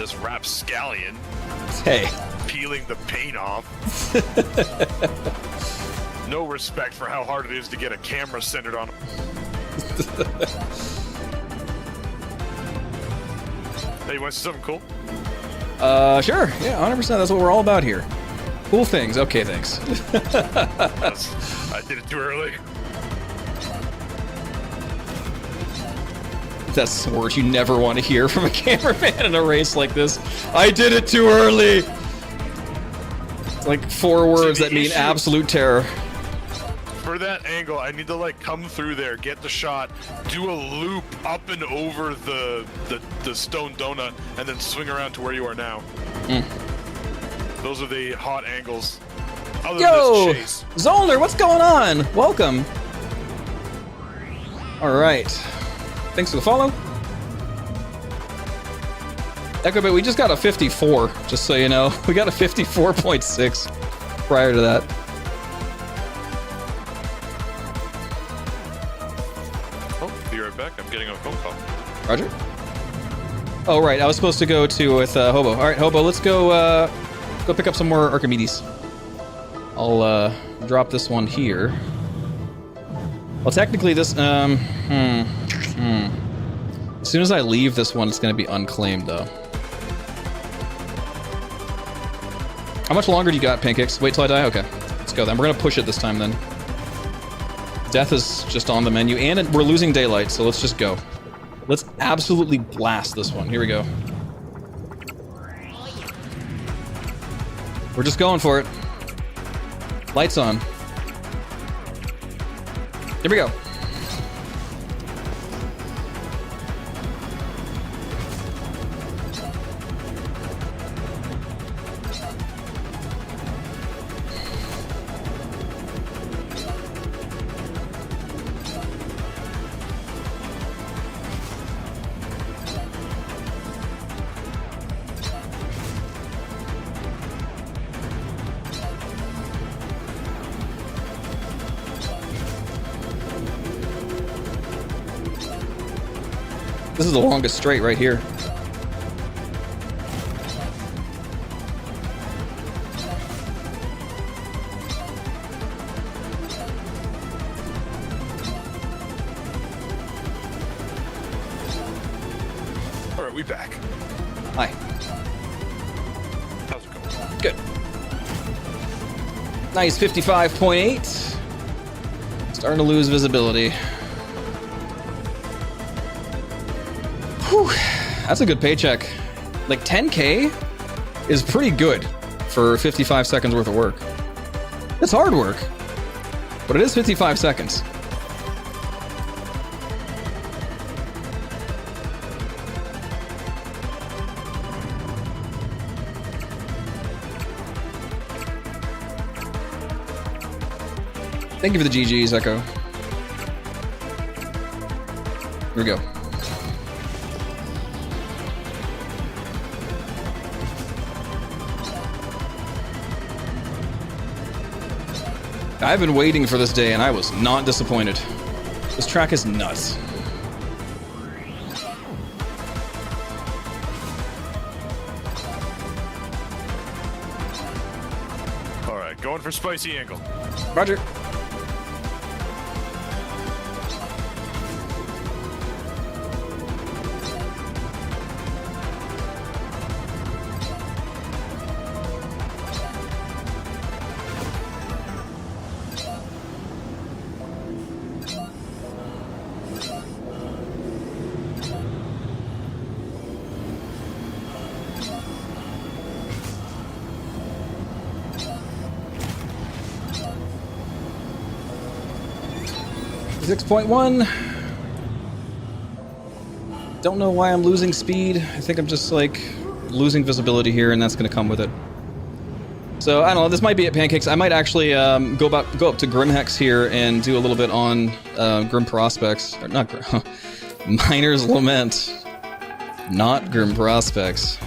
this rapscallion
Hey,
peeling the paint off. No respect for how hard it is to get a camera centered on him. Hey, you want to see something cool?
sure. Yeah, 100%. That's what we're all about here. Cool things. Okay, thanks.
I did it too early.
That's words you never want to hear from a cameraman in a race like this. I did it too early. It's like 4 words that mean
issue-
absolute terror.
For that angle, I need to like come through there, get the shot, do a loop up and over the stone donut, and then swing around to where you are now. Those are the hot angles. Other
Yo,
than this chase.
Zollner, what's going on? Welcome. All right. Thanks for the follow. EchoBit, we just got a 54, just so you know. We got a 54.6 prior to that.
Oh, be right back. I'm getting a phone call.
Roger. Oh, right. I was supposed to go with Hobo. All right, Hobo, let's go pick up some more Archimedes. I'll drop this one here. Well, technically this, As soon as I leave this one, it's going to be unclaimed, though. How much longer do you got, Pancakes? Wait till I die? Okay. Let's go then. We're going to push it this time, then. Death is just on the menu, and we're losing daylight, so let's just go. Let's absolutely blast this one. Here we go. We're just going for it. Lights on. Here we go. This is the longest straight right here.
All right, we back.
Hi.
How's it going?
Good. Nice 55.8. Starting to lose visibility. Whew. That's a good paycheck. Like 10K is pretty good for 55 seconds worth of work. It's hard work, but it is 55 seconds. Thank you for the GGs, Echo. Here we go. I've been waiting for this day and I was not disappointed. This track is nuts.
All right, going for spicy angle.
Roger. .1. Don't know why I'm losing speed. I think I'm just like losing visibility here, and that's going to come with it. So I don't know. This might be at Pancakes. I might actually go up to Grimhex here and do a little bit on Grim Prospects, or not Miner's Lament, not Grim Prospects.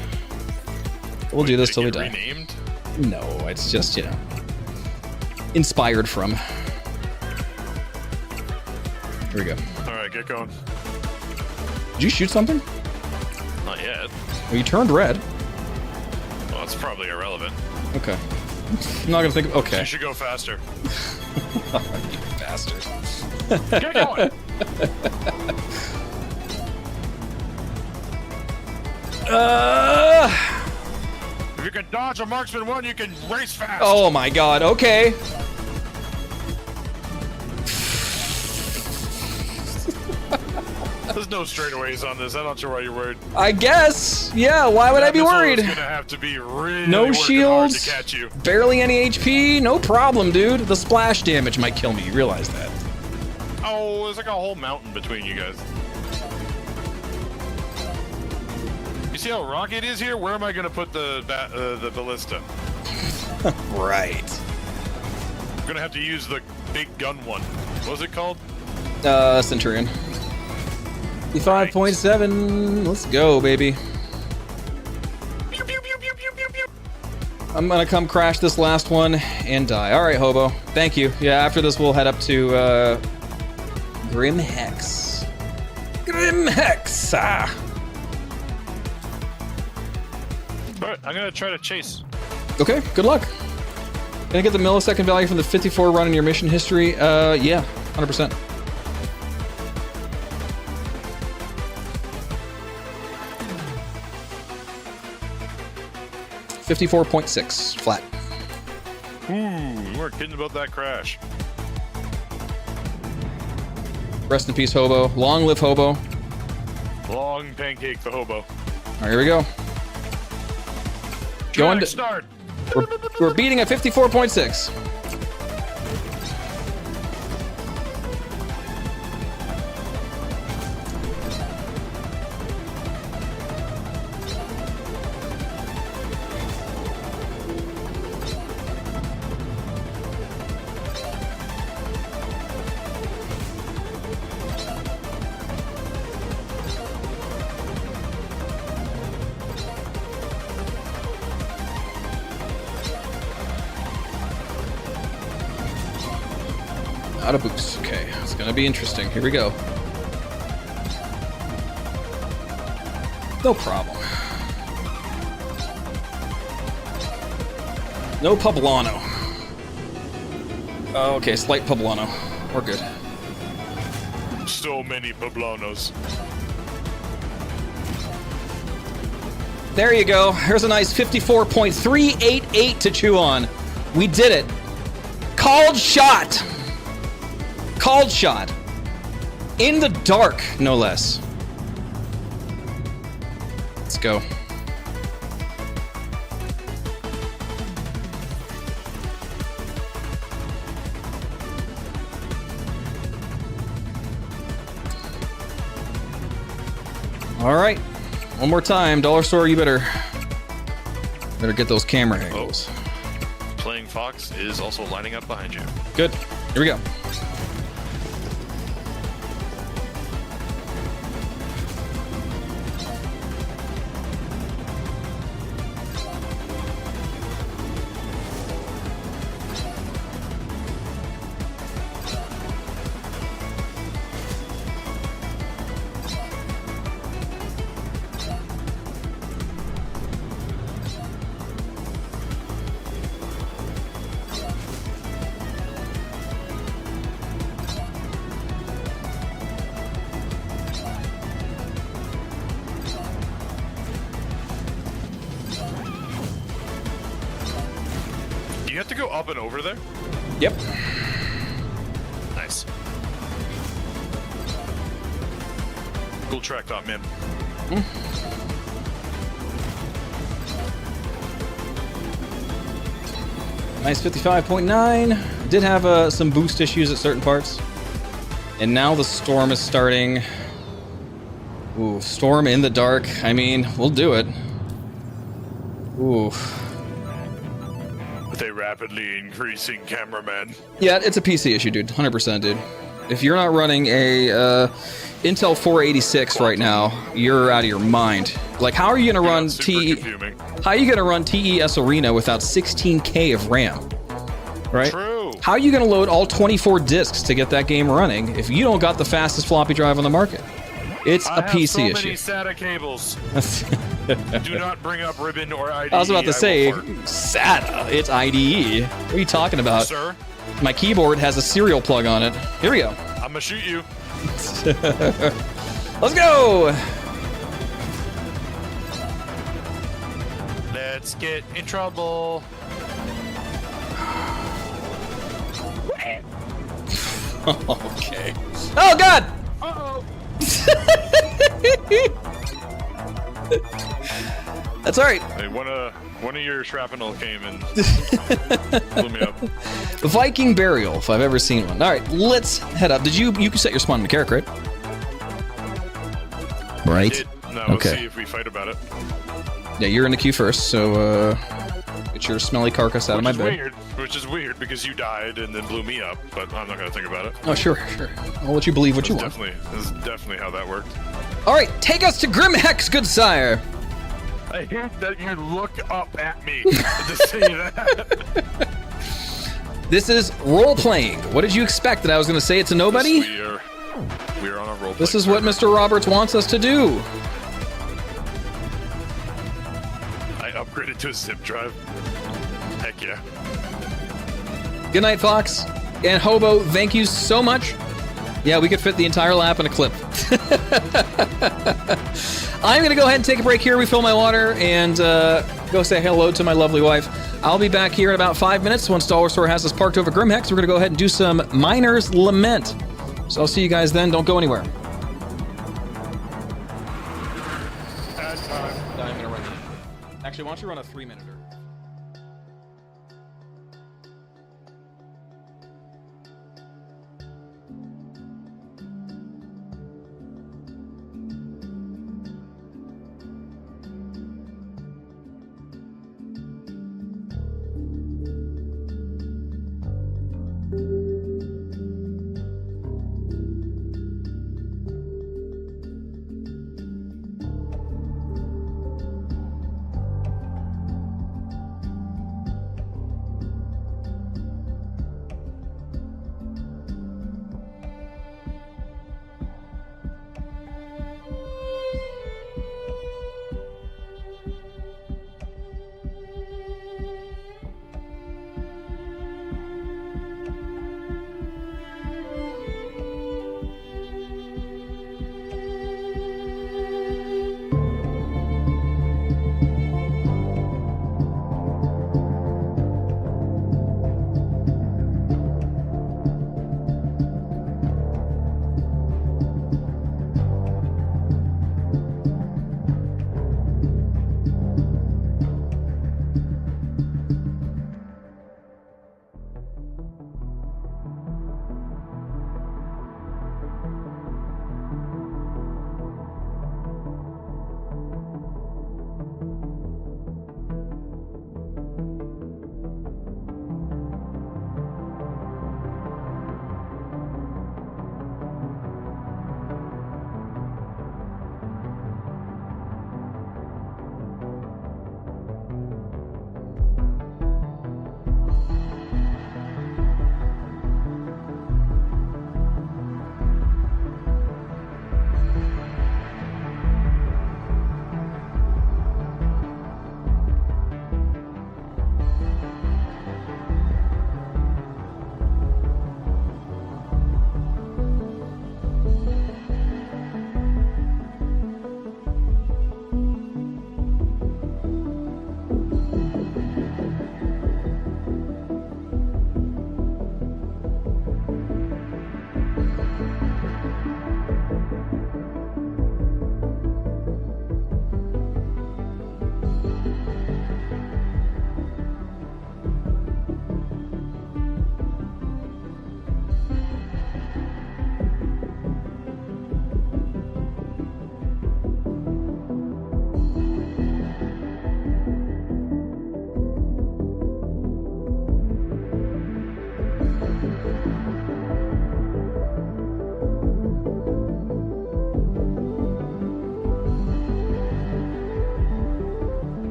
We'll do this till we die.
Renamed?
No, it's just, you know, inspired from. Here we go.
All right, get going.
Did you shoot something?
Not yet.
Well, you turned red.
probably irrelevant.
Okay. I'm not gonna think. Okay.
You should go faster.
Bastard.
Get going. If you can dodge a marksman one, you can race fast.
Oh my God. Okay.
There's no straightaways on this. I'm not sure why you're worried.
I guess. Yeah. Why would I be
That missile
worried?
is gonna have to be really
No
working hard
shields.
to catch you.
Barely any HP. No problem, dude. The splash damage might kill me. You realize that?
Oh, there's like a whole mountain between you guys. You see how rocky it is here? Where am I gonna put the ballista?
Right.
I'm gonna have to use the big gun one. What was it called?
Centurion. 5.7. Let's go, baby.
Pew, pew, pew, pew, pew, pew, pew.
I'm gonna come crash this last one and die. All right, Hobo. Thank you. Yeah, after this we'll head up to Grim Hex. Grim Hex. Ah.
All right, I'm gonna try to chase.
Okay. Good luck. Gonna get the millisecond value from the 54 run in your mission history. Yeah, 100%. $54.6 flat.
Ooh, you weren't kidding about that crash.
Rest in peace, Hobo. Long live Hobo.
Long pancake the hobo.
All right, here we go. Going
Track
to,
start.
we're beating at 54.6. Out of boost. Okay, it's gonna be interesting. Here we go. No problem. No Poblano. Okay, slight Poblano. We're good.
So many poblanos.
There you go. Here's a nice 54.388 to chew on. We did it. Called shot. Called shot. In the dark, no less. Let's go. All right. One more time. Dollar store, you better get those camera angles.
Playing Fox is also lining up behind you.
Good. Here we go.
You have to go up and over there?
Yep.
Nice. Cool track, man.
Nice 55.9. Did have some boost issues at certain parts. And now the storm is starting. Ooh, storm in the dark. I mean, we'll do it. Ooh.
With a rapidly increasing cameraman.
Yeah, it's a PC issue, dude. 100%, dude. If you're not running a Intel 486 right now, you're out of your mind. Like, how are you gonna run How are you gonna run TES Arena without 16K of RAM? Right?
True.
How are you gonna load all 24 discs to get that game running if you don't got the fastest floppy drive on the market? It's a PC
I have so
issue.
many SATA cables. Do not bring up ribbon or IDE.
I was about to say,
will fart.
SATA, it's IDE. What are you talking about?
Sir,
My keyboard has a serial plug on it. Here we go.
I'm gonna shoot you.
Let's go!
Let's get in trouble.
Okay. Oh, God!
Uh-oh.
That's all right.
Hey, one of your shrapnel came and blew me up.
Viking Burial, if I've ever seen one. All right, let's head up. You can set your spawn mechanic, right? Right.
Now
Okay.
let's see if we fight about it.
Yeah, you're in the queue first, so get your smelly carcass out of my bed.
Which is weird because you died and then blew me up, but I'm not gonna think about it.
Oh, sure. I'll let you believe what you want.
This is definitely how that worked.
All right, take us to Grimhex, good sire.
I hate that you look up at me to say that.
This is role playing. What did you expect? That I was going to say it to nobody?
We are on a roll.
This is what Mr. Roberts wants us to do.
I upgraded to a zip drive. Heck yeah.
Good night, Fox. And Hobo, thank you so much. Yeah, we could fit the entire lap in a clip. I'm going to go ahead and take a break here, refill my water, and go say hello to my lovely wife. I'll be back here in about 5 minutes once Star Wars Store has us parked over Grimhex. We're going to go ahead and do some Miner's Lament. So I'll see you guys then. Don't go anywhere.
Bad time.
I'm going to run. Actually, why don't you run a 3-minute?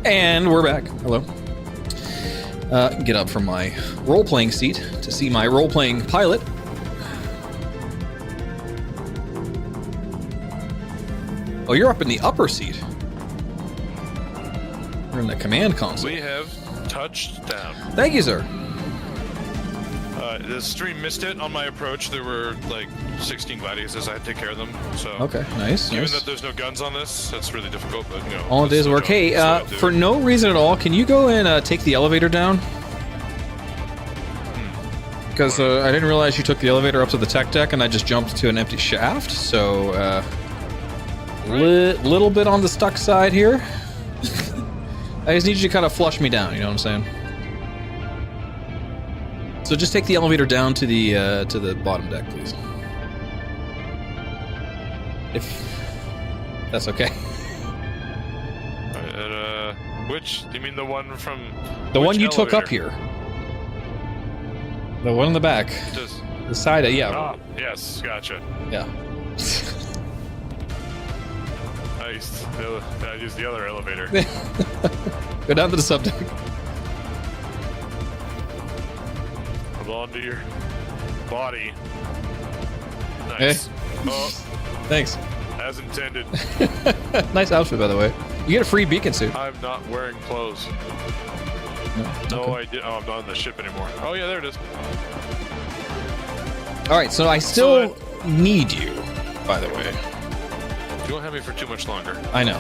And we're back. Hello. Get up from my role-playing seat to see my role-playing pilot. Oh, you're up in the upper seat. You're in the command console.
We have touched down.
Thank you, sir.
The stream missed it on my approach. There were like 16 gladiators. I had to take care of them. So
Okay, nice.
Even
nice.
that there's no guns on this, that's really difficult. But you know,
All in
that's
day's
the
work.
job.
Hey,
That's what I do.
for no reason at all, can you go and take the elevator down? Because I didn't realize you took the elevator up to the tech deck, and I just jumped to an empty shaft. So, little bit on the stuck side here. I just need you to kind of flush me down. You know what I'm saying? So just take the elevator down to the bottom deck, please. If that's okay.
Which? Do you mean the one from
The
which
one you took up
elevator?
here. The one in the back.
Just,
The side, yeah.
ah, yes, gotcha.
Yeah.
I used the other elevator.
Go down to the sub deck.
Hold on to your body. Nice.
Hey.
Oh,
Thanks.
as intended.
Nice outfit, by the way. You get a free beacon suit.
I'm not wearing clothes. No,
Okay.
I did. Oh, I'm not on the ship anymore. Oh yeah, there it is.
All right, so I still need you, by the way.
You won't have me for too much longer.
I know.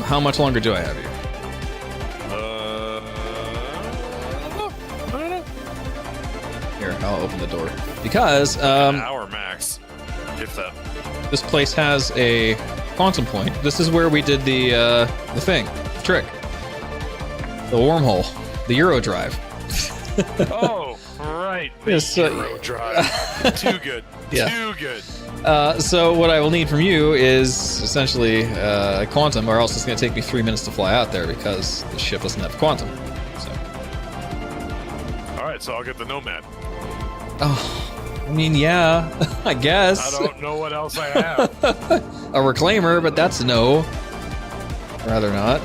How much longer do I have you?
I don't know.
Here, I'll open the door. Because
An hour max, if that.
this place has a quantum point. This is where we did the thing, the trick. The wormhole, the Euro drive.
Oh, right.
Yes,
Euro drive. Too good.
Yeah.
Too good.
So what I will need from you is essentially quantum, or else it's going to take me 3 minutes to fly out there because the ship doesn't have quantum. So.
All right, so I'll get the Nomad.
Oh, I mean, yeah, I guess.
I don't know what else I have.
A reclaimer, but that's no. Rather not.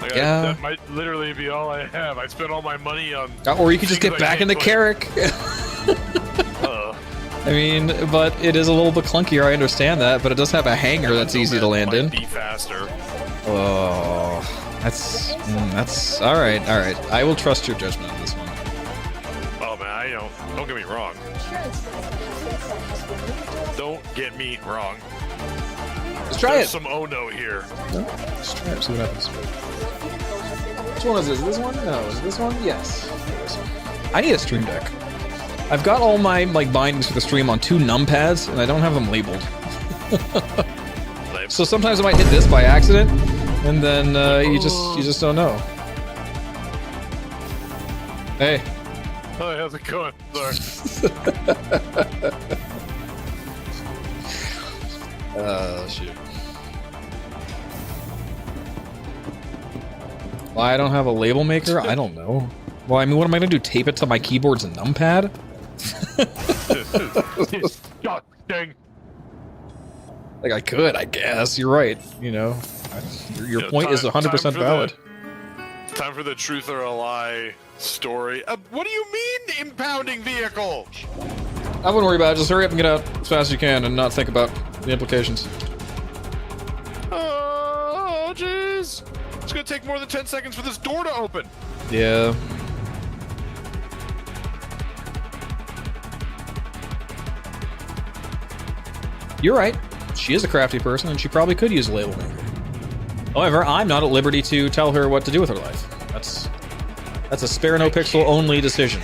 Like,
Yeah.
that might literally be all I have. I spent all my money on.
Or you could just
things
get
I
back in
can't
the
play.
Carrack. I mean, but it is a little bit clunkier, I understand that, but it does have a hangar that's easy to land in.
Might be faster.
Oh, that's all right. All right, I will trust your judgment on this one.
Oh man, I don't get me wrong. Don't get me wrong.
Let's try
There's
it.
some oh no here.
Let's try it. See what happens. Which one is this? This one? No, is it this one? Yes. I need a stream deck. I've got all my bindings for the stream on 2 numpads, and I don't have them labeled. So sometimes I might hit this by accident, and then you just don't know. Hey.
Oh, how's it going? Sorry.
Shoot. Why I don't have a label maker? I don't know. Well, I mean, what am I gonna do? Tape it to my keyboard's a numpad?
Dang.
Like I could, I guess. You're right. You know, your
Yeah,
point is
time
100%
for
valid.
Time for the truth or a lie story. What do you mean impounding vehicle?
I wouldn't worry about it. Just hurry up and get out as fast as you can, and not think about the implications.
Oh, jeez. It's gonna take more than 10 seconds for this door to open.
Yeah. You're right. She is a crafty person, and she probably could use a label maker. However, I'm not at liberty to tell her what to do with her life. That's a spare no pixel only decision.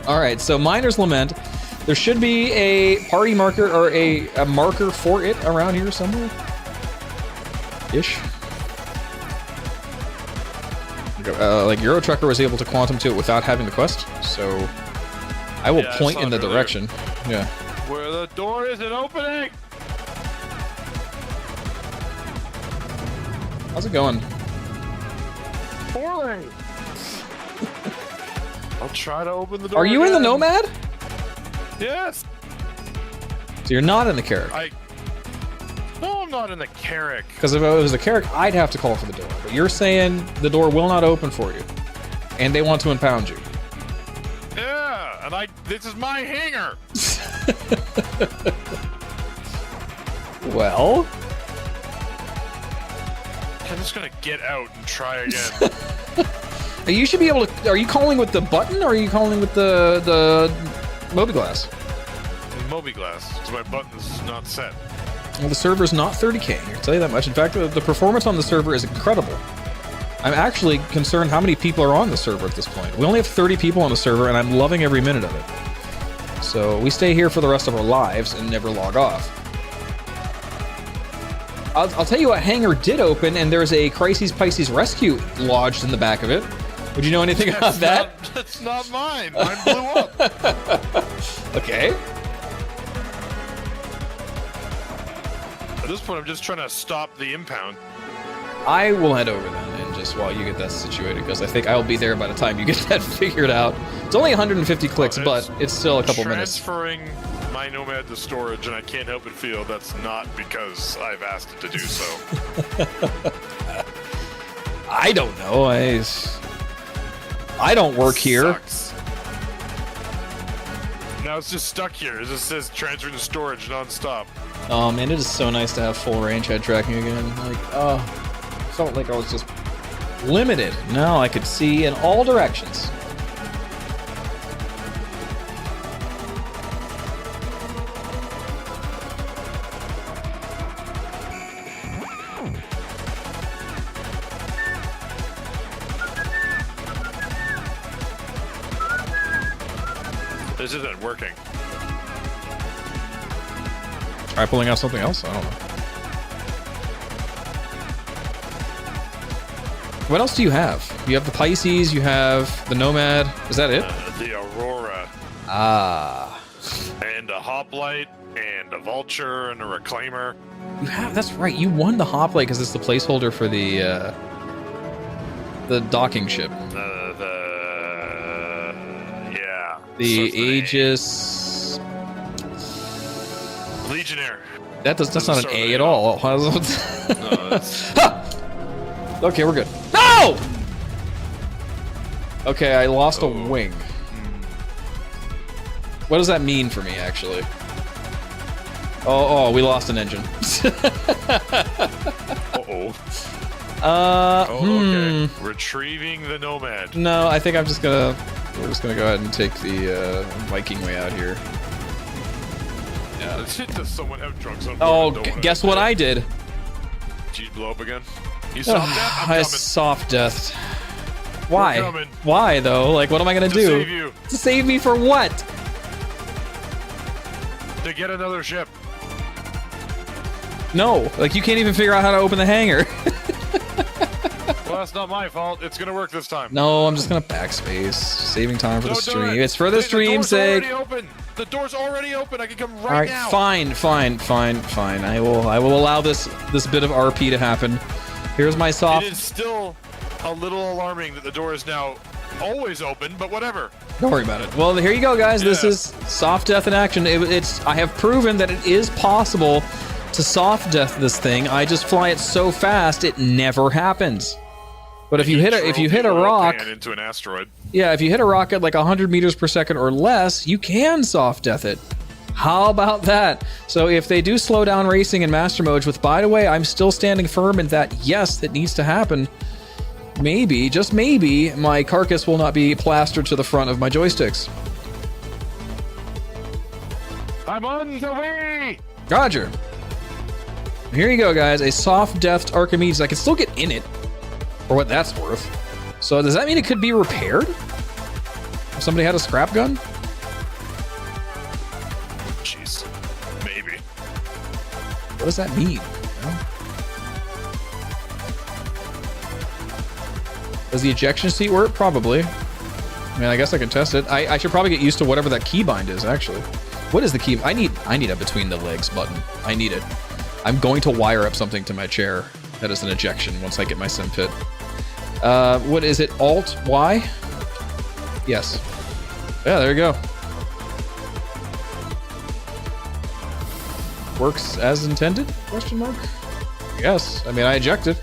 All right, so Miner's Lament. There should be a party marker or a marker for it around here somewhere. Ish. Like Euro Trucker was able to quantum to it without having the quest, so I will
Yeah, I
point
saw
in the
it earlier.
direction. Yeah.
Where the door isn't opening.
How's it going?
Poorly. I'll try to open the door.
Are you in the
again.
Nomad?
Yes.
So you're not in the Carrack.
No, I'm not in the Carrack.
Because if it was a Carrack, I'd have to call for the door. But you're saying the door will not open for you, and they want to impound you.
Yeah, and this is my hangar.
Well,
I'm just gonna get out and try again.
you should be able to. Are you calling with the button, or are you calling with the Mobi-Glass?
Mobi-Glass, because my button is not set.
Well, the server's not 30K. I can tell you that much. In fact, the performance on the server is incredible. I'm actually concerned how many people are on the server at this point. We only have 30 people on the server, and I'm loving every minute of it. So we stay here for the rest of our lives and never log off. I'll tell you what hangar did open, and there's a Crises Pisces Rescue lodged in the back of it. Would you know anything about that?
That's not mine. Mine blew up.
Okay.
At this point, I'm just trying to stop the impound.
I will head over then, and just while you get that situated, because I think I'll be there by the time you get that figured out. It's only 150 clicks, but it's still a couple minutes.
Transferring my Nomad to storage, and I can't help but feel that's not because I've asked it to do so.
I don't know. I don't work here.
Sucks. Now it's just stuck here. It just says transfer to storage nonstop.
Oh man, it is so nice to have full range head tracking again. Like, oh, felt like I was just limited. Now I could see in all directions.
This isn't working.
Try pulling out something else? I don't know. What else do you have? You have the Pisces, you have the Nomad. Is that it?
The Aurora.
Ah.
And a Hoplite, and a Vulture, and a Reclaimer.
You have, that's right. You won the Hoplite because it's the placeholder for the docking ship.
Yeah.
The
So
Aegis.
Legionnaire.
That's not an A at all.
No, that's...
Okay, we're good. No! Okay, I lost a wing. What does that mean for me, actually? Oh, we lost an engine.
Uh-oh.
Okay.
Okay. Retrieving the Nomad.
No, I think we're just gonna go ahead and take the Viking way out here. Yeah.
Does someone have drugs on board?
Oh, guess what I did?
Did you blow up again? You soft death? I'm
I
coming.
soft death. Why?
We're coming.
Why though? Like, what am I gonna
To
do?
save you.
To save me for what?
To get another ship.
No, like you can't even figure out how to open the hangar.
Well, that's not my fault. It's gonna work this time.
No, I'm just gonna backspace, saving time for the
Don't do
stream.
it.
It's for the stream's sake.
Door's already open. The door's already open. I can come right,
All right,
now.
fine. I will allow this bit of RP to happen. Here's my soft.
It is still a little alarming that the door is now always open, but whatever.
Don't worry about it. Well, here you go, guys. This
Yeah.
is soft death in action. I have proven that it is possible to soft death this thing. I just fly it so fast it never happens. But if you hit a rock
into an asteroid.
Yeah, if you hit a rock at like 100 meters per second or less, you can soft death it. How about that? So if they do slow down racing in master mode, with, by the way, I'm still standing firm in that, yes, that needs to happen. Maybe, just maybe, my carcass will not be plastered to the front of my joysticks.
I'm on the way.
Roger. Here you go, guys. A soft deathed Archimedes. I can still get in it, for what that's worth. So does that mean it could be repaired? If somebody had a scrap gun?
Jeez. Maybe.
What does that mean? Does the ejection seat work? Probably. I mean, I guess I can test it. I should probably get used to whatever that keybind is, actually. What is the key? I need a between the legs button. I need it. I'm going to wire up something to my chair that is an ejection once I get my sim pit. What is it? Alt Y? Yes. Yeah, there you go. works as intended? Question mark. Yes. I mean, I ejected.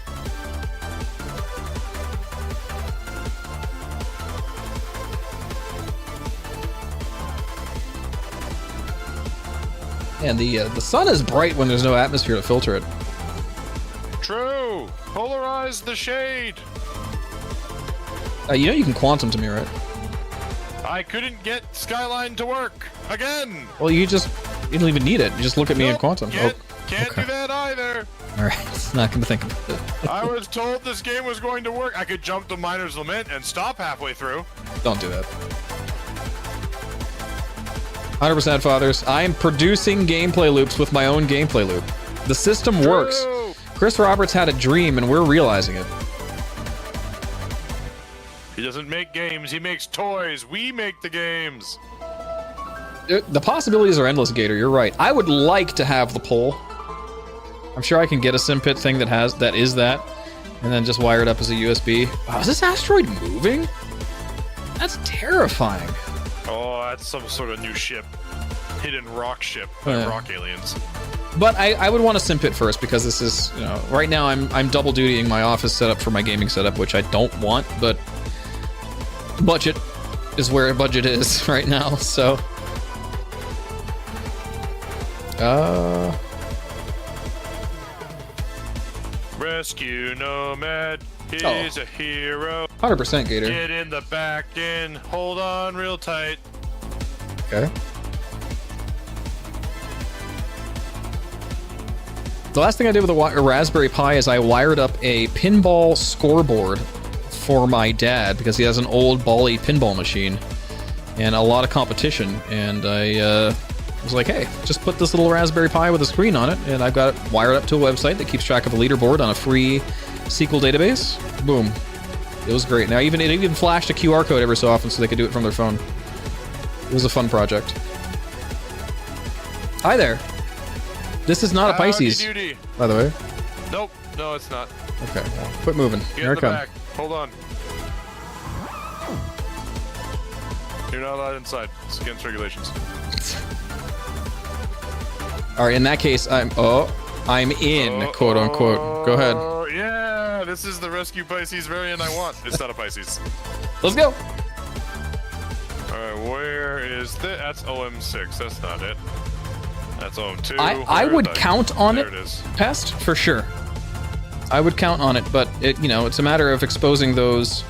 And the sun is bright when there's no atmosphere to filter it.
True. Polarize the shade.
You know you can quantum to me, right?
I couldn't get Skyline to work again.
Well, you don't even need it. You just look at me in
Nope,
quantum.
Can't
okay.
do that either.
All right, it's not gonna think about it.
I was told this game was going to work. I could jump to Miner's Lament and stop halfway through.
Don't do that. 100% fathers. I am producing gameplay loops with my own gameplay loop. The system works.
True.
Chris Roberts had a dream, and we're realizing it.
He doesn't make games. He makes toys. We make the games.
The possibilities are endless, Gator. You're right. I would like to have the pole. I'm sure I can get a SimPit thing that is that, and then just wire it up as a USB. Wow, is this asteroid moving? That's terrifying.
Oh, that's some sort of new ship. Hidden rock ship by
Yeah.
rock aliens.
But I would want a SimPit first because this is, you know, right now I'm double dutying my office setup for my gaming setup, which I don't want, but budget is where budget is right now, so.
Rescue Nomad. He's a hero.
100% Gator.
Get in the back end. Hold on real tight.
Okay. The last thing I did with a Raspberry Pi is I wired up a pinball scoreboard for my dad because he has an old Bally pinball machine and a lot of competition. And I was like, hey, just put this little Raspberry Pi with a screen on it, and I've got it wired up to a website that keeps track of a leaderboard on a free SQL database. Boom. It was great. Now, it even flashed a QR code every so often so they could do it from their phone. It was a fun project. Hi there. This is not a Pisces,
Howdy doody.
by the way.
Nope. No, it's not.
Okay, well, quit moving.
Get
Here
in
I
the
come.
back. Hold on. You're not allowed inside. It's against regulations.
All right, in that case, I'm in, quote unquote. Go ahead.
Yeah, this is the Rescue Pisces variant I want. It's not a Pisces.
Let's go.
All right, where is this? That's OM6. That's not it. That's OM2.
I
Where
would
is that?
count on
There
it,
it is.
Pest, for sure. I would count on it, but it's a matter of exposing those.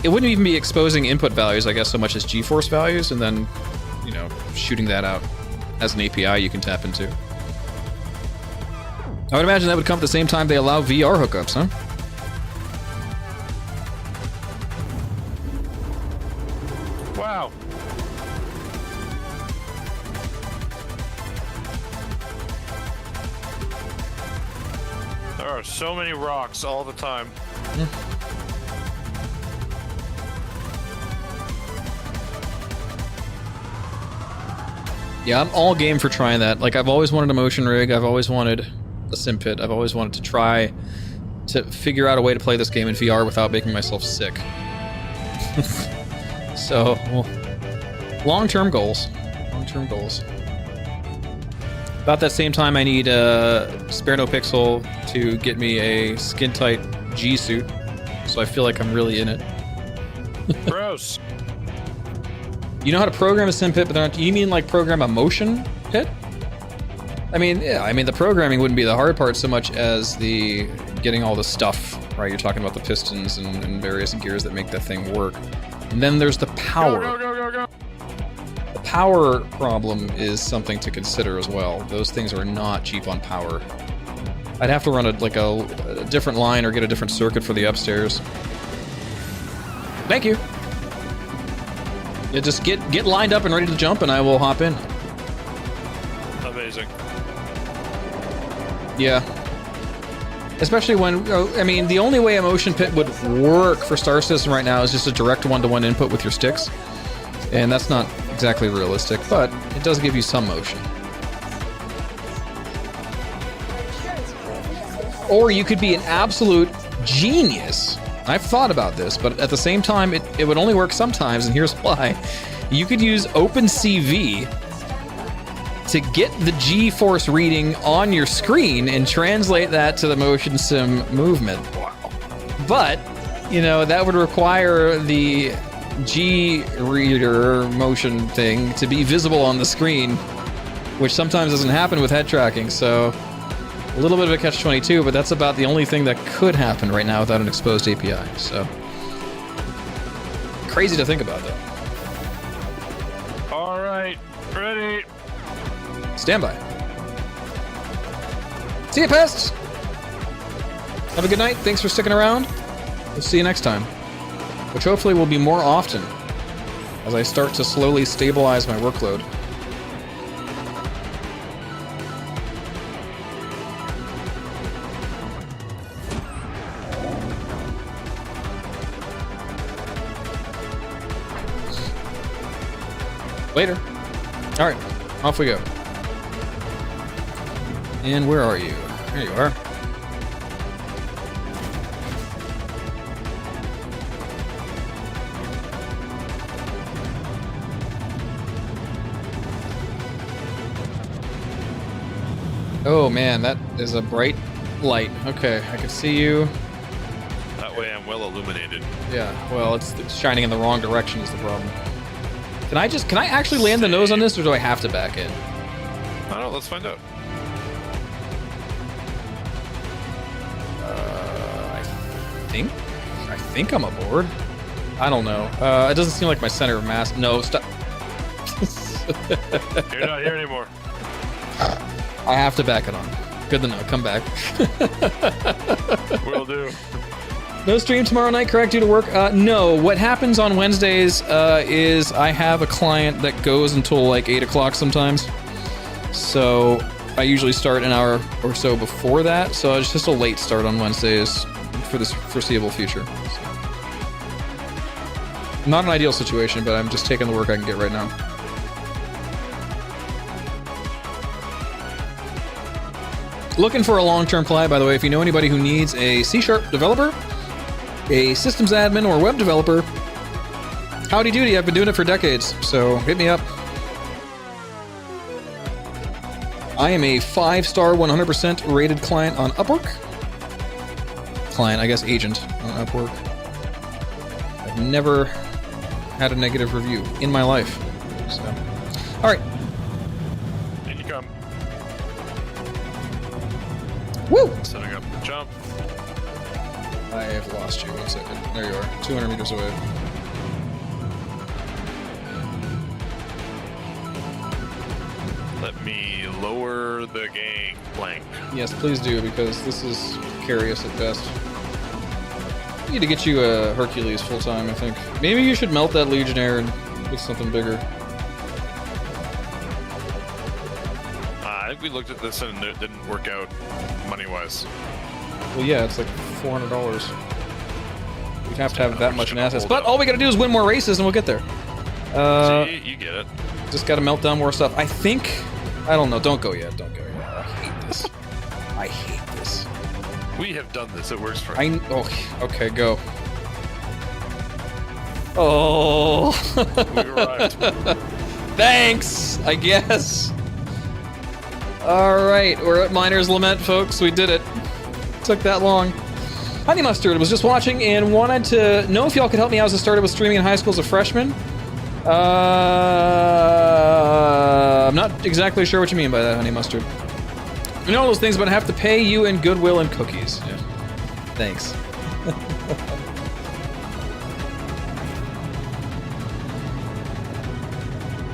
It wouldn't even be exposing input values, I guess, so much as GeForce values, and then, shooting that out as an API you can tap into. I would imagine that would come at the same time they allow VR hookups, huh?
Wow. There are so many rocks all the time.
Yeah, I'm all game for trying that. Like, I've always wanted a motion rig. I've always wanted a SimPit. I've always wanted to try to figure out a way to play this game in VR without making myself sick. So, well, long-term goals. Long-term goals. About that same time, I need Spare No Pixel to get me a skin-tight G suit, so I feel like I'm really in it.
Gross.
You know how to program a SimPit, but you mean like program a motion pit? I mean, yeah, the programming wouldn't be the hard part so much as the getting all the stuff, right? You're talking about the pistons and various gears that make that thing work. And then there's the power.
Go, go, go, go, go.
The power problem is something to consider as well. Those things are not cheap on power. I'd have to run a different line or get a different circuit for the upstairs. Thank you. Yeah, just get lined up and ready to jump, and I will hop in.
Amazing.
Yeah. Especially when, the only way a motion pit would work for Star Citizen right now is just a direct one-to-one input with your sticks. And that's not exactly realistic, but it does give you some motion. Or you could be an absolute genius. I've thought about this, but at the same time, it would only work sometimes, and here's why. You could use OpenCV to get the G-force reading on your screen and translate that to the motion sim movement.
Wow.
But, you know, that would require the G-reader motion thing to be visible on the screen, which sometimes doesn't happen with head tracking, so a little bit of a catch-22, but that's about the only thing that could happen right now without an exposed API, so crazy to think about, though.
All right, ready.
Stand by. See you, pests! Have a good night. Thanks for sticking around. We'll see you next time, which hopefully will be more often as I start to slowly stabilize my workload. Later. All right, off we go. And where are you? There you are. Oh man, that is a bright light. Okay, I can see you.
That way I'm well illuminated.
Yeah, well, it's shining in the wrong direction is the problem. Can I actually land the nose on this, or do I have to back in?
I don't know, let's find out.
I think I'm aboard. I don't know. It doesn't seem like my center of mass. No, stop.
You're not here anymore.
I have to back it on. Good to know. Come back.
Will do.
No stream tomorrow night, correct? Due to work? No. What happens on Wednesdays is I have a client that goes until like 8 o'clock sometimes. So I usually start an hour or so before that. So it's just a late start on Wednesdays for this foreseeable future. So. Not an ideal situation, but I'm just taking the work I can get right now. Looking for a long-term play, by the way. If you know anybody who needs a C# developer, a systems admin, or web developer, howdy doody, I've been doing it for decades, so hit me up. I am a 5-star, 100% rated client on Upwork. Client, I guess agent on Upwork. I've never had a negative review in my life. So, all right.
In you come.
Woo!
Setting up the jump.
I have lost you. 1 second. There you are. 200 meters away.
Let me lower the gang plank.
Yes, please do, because this is precarious at best. I need to get you a Hercules full-time, I think. Maybe you should melt that Legionnaire and get something bigger.
I think we looked at this and it didn't work out money-wise.
Well, yeah, it's like $400. We'd have to have that much in assets. But all we gotta do is win more races and we'll get there.
See, you get it.
Just gotta melt down more stuff. I think... I don't know. Don't go yet. Don't go yet. I hate this. I hate this.
We have done this. It works for us.
Oh, okay, go. Oh.
We arrived.
Thanks, I guess. All right, we're at Miner's Lament, folks. We did it. Took that long. Honey Mustard was just watching and wanted to know if y'all could help me out as I started with streaming in high school as a freshman. I'm not exactly sure what you mean by that, Honey Mustard. You know all those things, but I have to pay you in goodwill and cookies. Yeah. Thanks.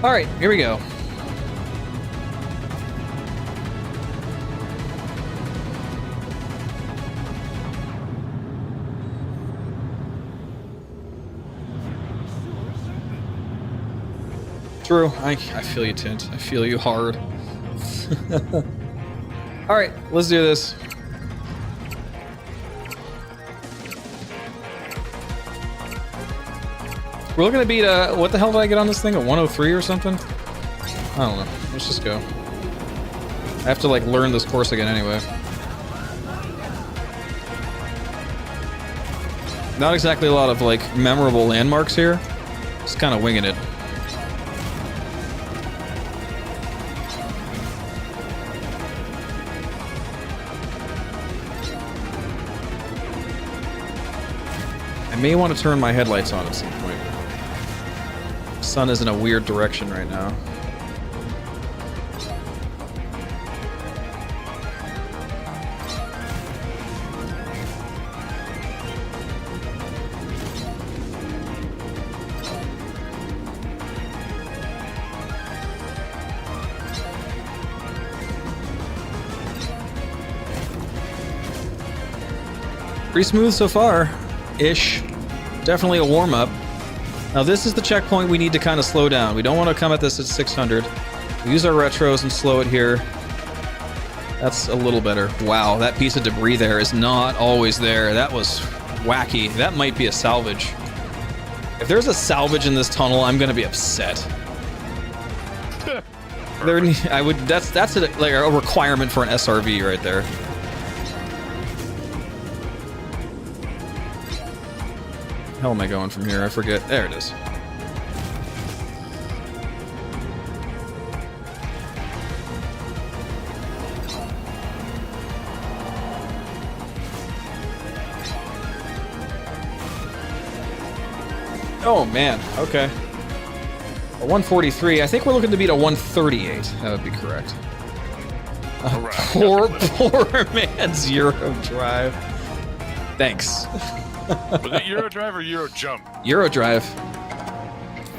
All right, here we go. True. I feel you, Tint. I feel you hard. All right, let's do this. We're looking to beat what the hell did I get on this thing? A 103 or something? I don't know. Let's just go. I have to like learn this course again anyway. Not exactly a lot of like memorable landmarks here. Just kind of winging it. I may want to turn my headlights on at some point. The sun is in a weird direction right now. Pretty smooth so far, ish. Definitely a warm-up. Now this is the checkpoint we need to kind of slow down. We don't want to come at this at 600. We use our retros and slow it here. That's a little better. Wow, that piece of debris there is not always there. That was wacky. That might be a salvage. If there's a salvage in this tunnel, I'm gonna be upset. That's like a requirement for an SRV right there. Hell am I going from here? I forget. There it is. Oh man, okay. A 143. I think we're looking to beat a 138. That would be correct. Poor man, Zero Drive. Thanks.
Was it Euro Drive or Euro Jump?
Euro Drive.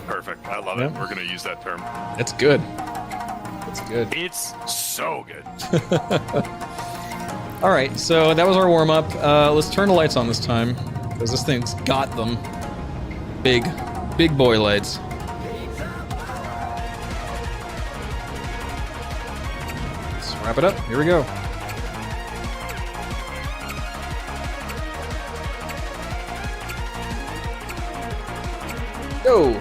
Perfect. I love it. We're going to use that term.
It's good. It's good.
It's so good.
All right, so that was our warm-up. Let's turn the lights on this time, because this thing's got them. Big boy lights. Let's wrap it up. Here we go. Go.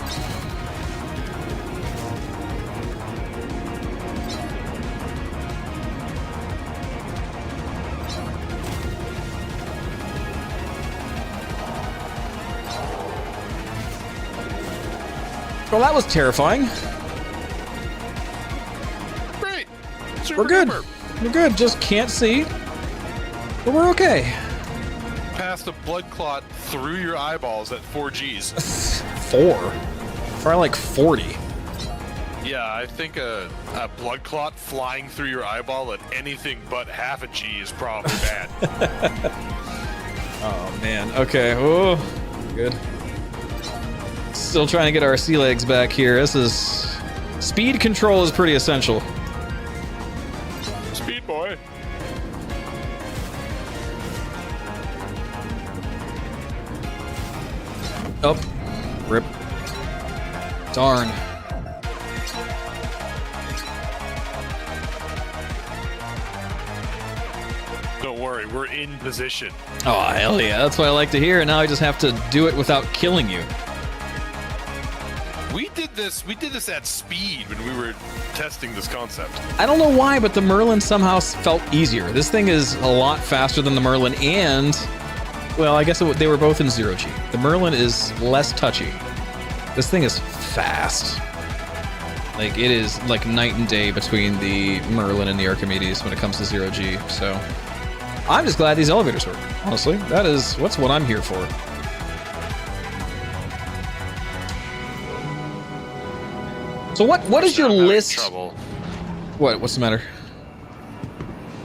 Well, that was terrifying.
Great.
We're good. We're good. Just can't see. But we're okay.
Passed a blood clot through your eyeballs at 4 Gs.
4? Probably like 40.
Yeah, I think a blood clot flying through your eyeball at anything but half a G is probably bad.
Oh, man. Okay. Oh, good. Still trying to get our sea legs back here. This is... Speed control is pretty essential.
Speed boy.
Oh. Rip. Darn.
Don't worry, we're in position.
Oh, hell yeah. That's what I like to hear. And now I just have to do it without killing you.
We did this at speed when we were testing this concept.
I don't know why, but the Merlin somehow felt easier. This thing is a lot faster than the Merlin, and, well, I guess they were both in 0G. The Merlin is less touchy. This thing is fast. Like, it is like night and day between the Merlin and the Archimedes when it comes to 0G, so I'm just glad these elevators work, honestly. That's what I'm here for. So what is your list?
Trouble.
What's the matter?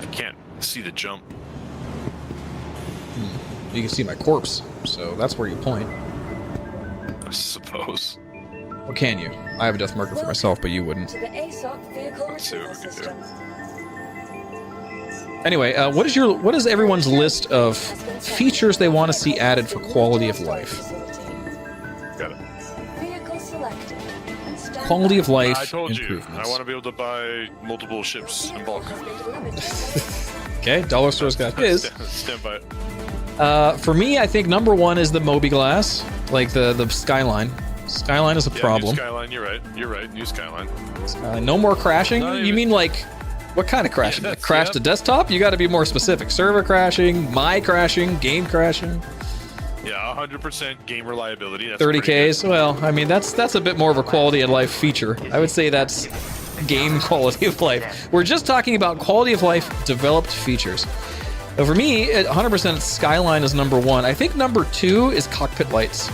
I can't see the jump.
You can see my corpse, so that's where you point.
I suppose.
Or can you? I have a death marker for myself, but you wouldn't.
To the ASOC vehicle
Let's see what
retrieval
we can do.
system.
Anyway, what is everyone's list of features they want to see added for quality of life?
Got it.
Vehicle selected. Stand
Quality of
by.
life
I told you,
improvements.
I want to be able to buy multiple ships in bulk.
Vehicle has been delivered.
Okay, Dollar Store's got his.
Stand by it.
For me, I think number one is the Moby Glass, like the Skyline. Skyline is a
Yeah,
problem.
New Skyline, you're right. You're right. New Skyline.
No more crashing?
Not
You
even-
mean like, what kind of crashing?
Yeah,
Like crash
yep.
to desktop? You got to be more specific. Server crashing, my crashing, game crashing.
Yeah, 100% game reliability. That's pretty
30Ks. Well, I mean that's a bit more of a quality of life feature. I would say that's game quality of life. We're just talking about quality of life developed features. For me, 100% Skyline is number 1. I think number 2 is cockpit lights.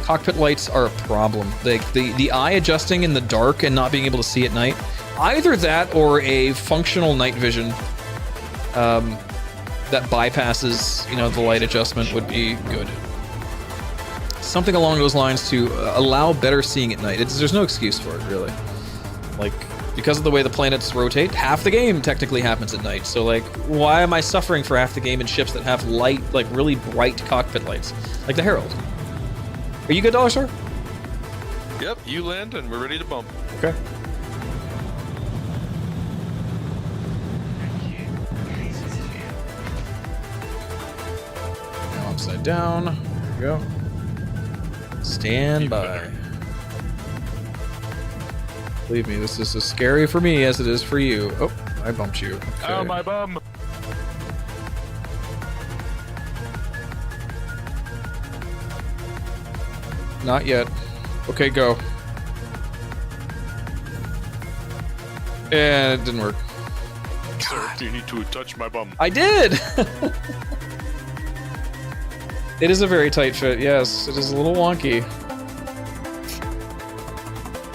Cockpit lights are a problem. The eye adjusting in the dark and not being able to see at night. Either that or a functional night vision that bypasses, the light adjustment would be good. Something along those lines to allow better seeing at night. There's no excuse for it, really. Like, because of the way the planets rotate, half the game technically happens at night. So, like, why am I suffering for half the game in ships that have light, like, really bright cockpit lights? Like the Herald. Are you good, Dollar Store?
Yep, you land and we're ready to bump.
Okay. Now upside down. There we go. Stand by. Believe me, this is as scary for me as it is for you. Oh, I bumped you. Okay.
Oh, my bum.
Not yet. Okay, go. And it didn't work.
Sir, do you need to touch my bum?
I did! It is a very tight fit, yes. It is a little wonky.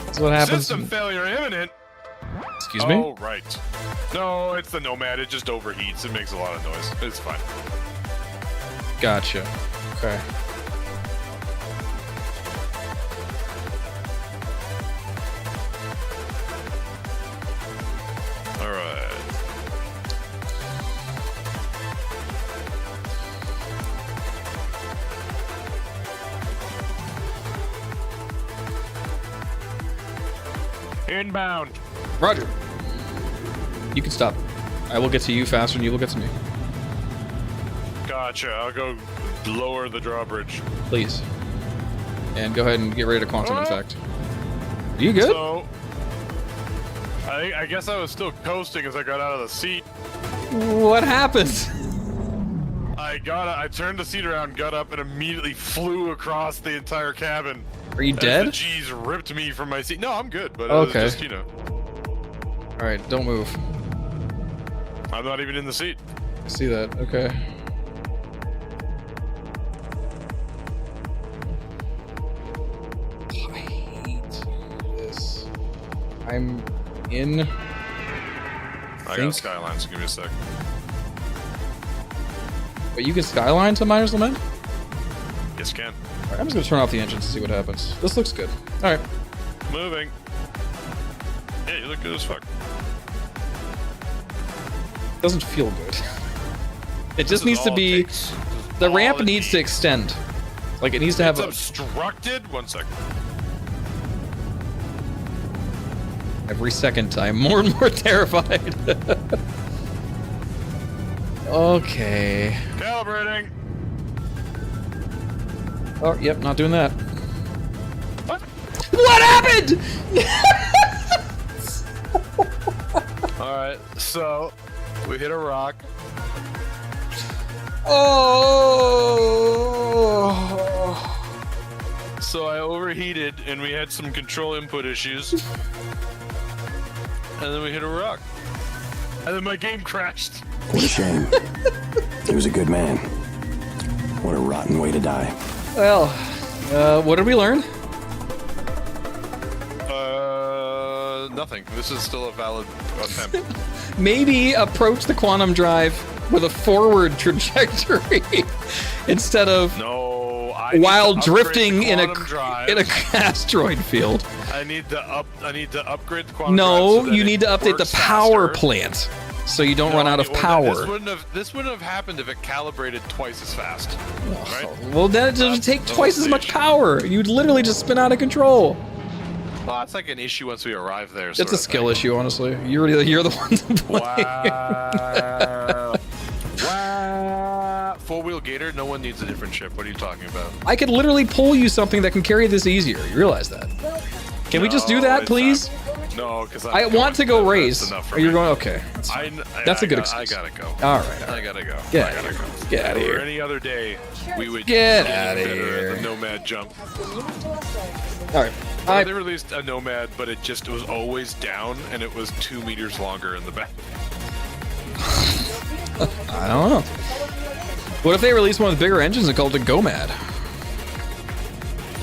That's what happens.
System failure imminent.
Excuse me?
Oh, right. No, it's the Nomad. It just overheats. It makes a lot of noise. It's fine.
Gotcha. Okay.
All right. Inbound.
Roger. You can stop. I will get to you faster than you will get to me.
Gotcha. I'll go lower the drawbridge.
Please. And go ahead and get ready to quantum, in fact. Are you good?
So, I guess I was still coasting as I got out of the seat.
What happened?
I turned the seat around, got up, and immediately flew across the entire cabin.
Are you
As
dead?
The G's ripped me from my seat. No, I'm good, but
Okay.
it was just,
Alright, don't move.
I'm not even in the seat.
I see that. Okay. I hate this. I'm in.
I got Skyline, so give me a sec.
But you can Skyline to Miner's Lament?
Yes, can.
Alright, I'm just gonna turn off the engines and see what happens. This looks good. Alright.
Moving. Yeah, you look good as fuck.
Doesn't feel good. It just
This is
needs to
all it
be.
takes.
The
All
ramp
it
needs to extend. Like, it needs to have
It's
a.
obstructed. 1 second.
Every second, I'm more and more terrified. Okay.
Calibrating.
Oh, yep, not doing that.
What?
What happened?
All right, so we hit a rock.
Oh.
So I overheated, and we had some control input issues. And then we hit a rock. And then my game crashed.
What a shame. He was a good man. What a rotten way to die.
Well, what did we learn?
Nothing. This is still a valid attempt.
Maybe approach the quantum drive with a forward trajectory instead of while drifting in a asteroid field.
I need to upgrade the quantum drive.
No,
so that
you
it
need to update the
works
power
faster.
plant so you don't run out of power.
This wouldn't have happened if it calibrated twice as fast. Right?
Well, then it would take twice as much power. You'd literally just spin out of control.
Well, that's like an issue once we arrive there.
It's a skill issue, honestly. You're the one to blame.
Wow. Wow. Four-wheel Gator, no one needs a different ship. What are you talking about?
I could literally pull you something that can carry this easier. You realize that? Can we just do that,
it's
please?
No, because
I want to go race.
Enough for
Are you
me.
going? Okay. That's a good
I
excuse.
gotta go.
All right.
I gotta go.
Get
I
out
gotta
of
go.
here. Get out of
Or
here.
any other day, we would
Get
do
outta
better
here.
at the Nomad jump.
All right.
Or they released a Nomad, but it was always down, and it was 2 meters longer in the back.
I don't know. What if they release one with bigger engines and called it GoMad?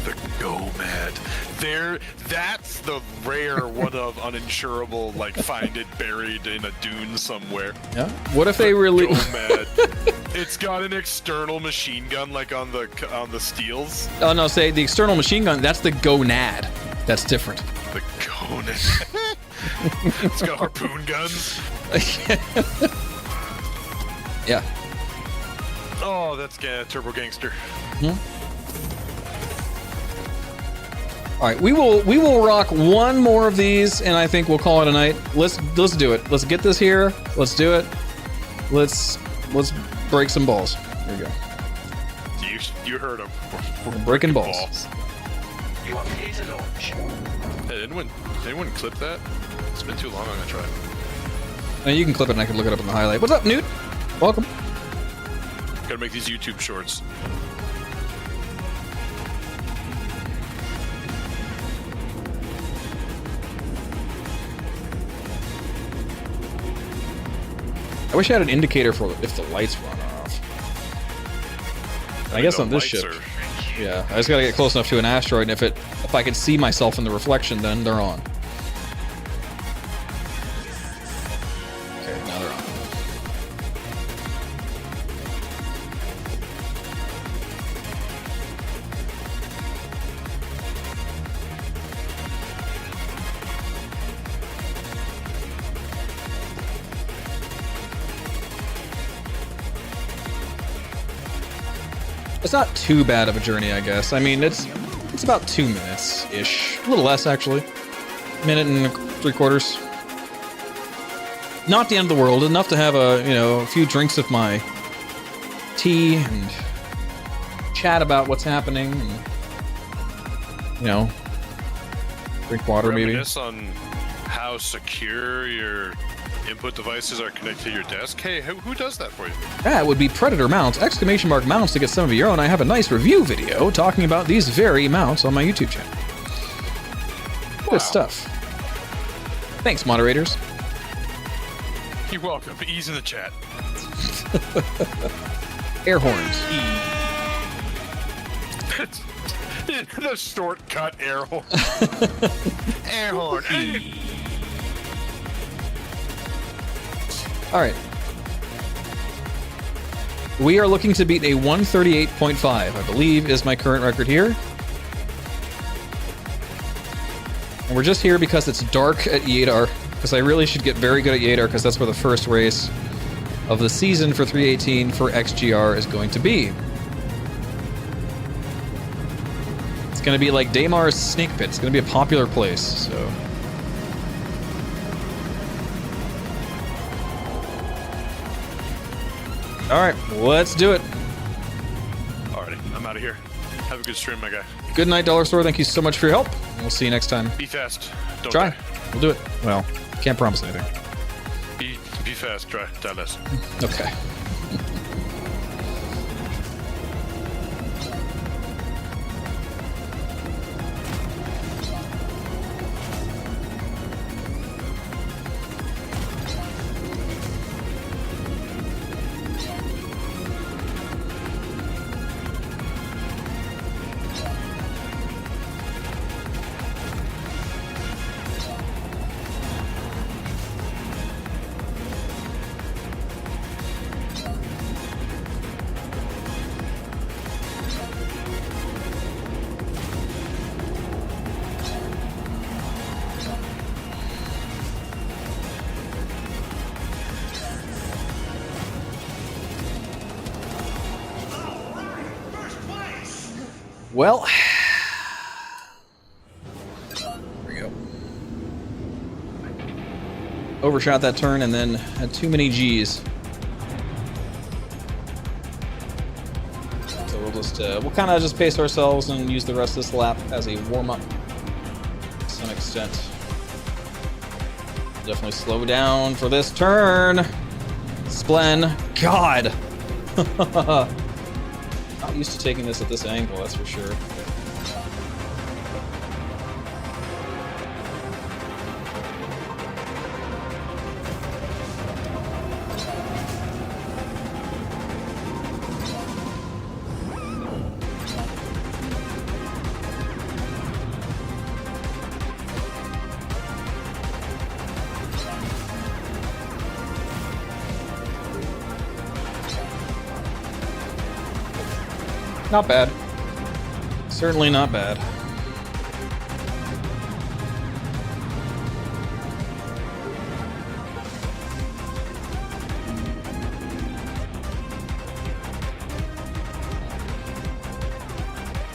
The GoMad. That's the rare one of uninsurable, like find it buried in a dune somewhere.
Yeah. What if they release?
GoMad. It's got an external machine gun like on the steels.
Oh no, say the external machine gun. That's the Gonad. That's different.
The GoNad. It's got harpoon guns.
Yeah.
Oh, that's Turbo Gangster.
All right, we will rock one more of these, and I think we'll call it a night. Let's do it. Let's get this here. Let's do it. Let's break some balls. There we go.
You heard him.
We're breaking balls.
You are clear to launch.
Hey, anyone clip that? It's been too long. I'm gonna try.
And you can clip it, and I can look it up in the highlight. What's up, Newt? Welcome.
Gotta make these YouTube shorts.
I wish I had an indicator for if the lights run off. I guess on this ship. Yeah, I just gotta get close enough to an asteroid, and if I can see myself in the reflection, then they're on. Okay, now they're on. It's not too bad of a journey, I guess. I mean, it's about 2 minutes-ish. A little less, actually. Minute and 3/4. Not the end of the world. Enough to have a few drinks of my tea and chat about what's happening. And, drink water, maybe.
Reminisce on how secure your input devices are connected to your desk. Hey, who does that for you?
That would be Predator Mounts, ! Mounts to get some of your own. I have a nice review video talking about these very mounts on my YouTube channel. Good stuff. Thanks, moderators.
You're welcome. Ease in the chat.
Air horns.
The shortcut air horn. Air horn.
All right. We are looking to beat a 138.5, I believe is my current record here. And we're just here because it's dark at Yadar, because I really should get very good at Yadar, because that's where the first race of the season for 318 for XGR is going to be. It's going to be like Daymar's Snake Pit. It's going to be a popular place, so... All right, let's do it.
Alrighty, I'm out of here. Have a good stream, my guy.
Good night, Dollar Store. Thank you so much for your help. We'll see you next time.
Be fast. Don't
Try.
die.
We'll do it. Well, can't promise anything.
Be fast. Try. Die less.
Okay. Well, there we go. Overshot that turn and then had too many G's. So we'll kind of just pace ourselves and use the rest of this lap as a warm-up to some extent. Definitely slow down for this turn. Splen. God. Not used to taking this at this angle, that's for sure. Not bad. Certainly not bad.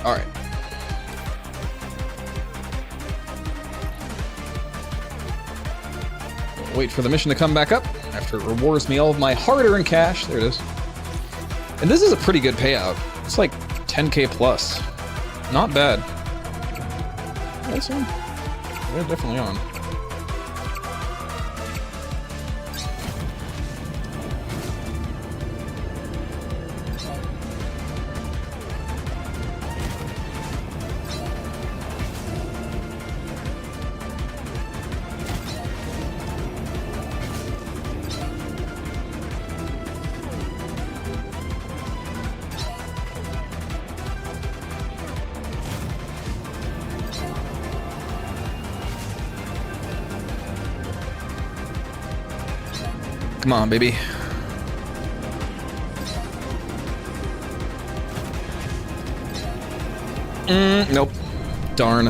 All right. Wait for the mission to come back up after it rewards me all of my hard-earned cash. There it is. And this is a pretty good payout. It's like 10k plus. Not bad. That's on. They're definitely on. Come on, baby. Nope. Darn.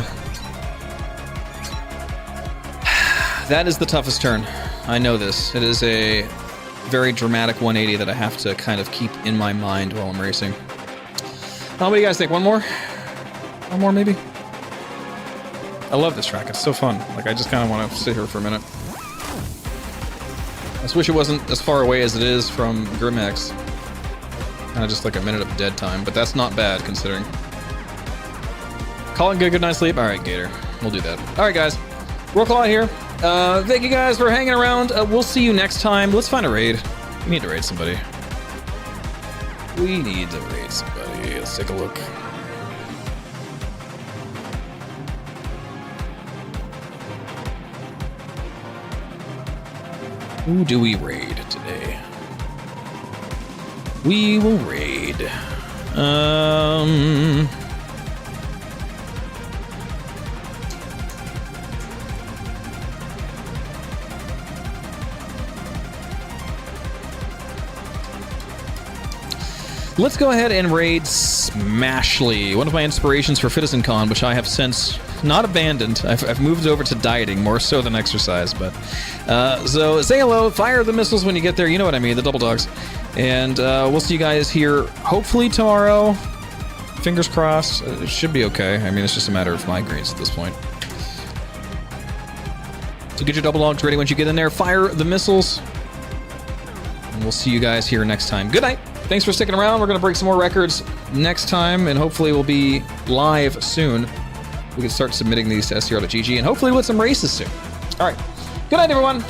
That is the toughest turn. I know this. It is a very dramatic 180 that I have to kind of keep in my mind while I'm racing. What do you guys think? One more? One more, maybe? I love this track. It's so fun. Like, I just kind of want to sit here for a minute. I just wish it wasn't as far away as it is from Grimhex. Kind of just like a minute of dead time, but that's not bad considering. Calling good night's sleep? Alright, Gator. We'll do that. Alright, guys. Roll call out here. Thank you guys for hanging around. We'll see you next time. Let's find a raid. We need to raid somebody. We need to raid somebody. Let's take a look. Who do we raid today? We will raid. Let's go ahead and raid Smashly, one of my inspirations for FitizenCon, which I have since not abandoned. I've moved over to dieting more so than exercise, but so say hello, fire the missiles when you get there. You know what I mean, the double dogs. And we'll see you guys here hopefully tomorrow. Fingers crossed. It should be okay. I mean, it's just a matter of migraines at this point. So get your double dogs ready once you get in there. Fire the missiles. And we'll see you guys here next time. Good night. Thanks for sticking around. We're going to break some more records next time, and hopefully we'll be live soon. We can start submitting these to SCR.GG, and hopefully with some races soon. All right. Good night, everyone.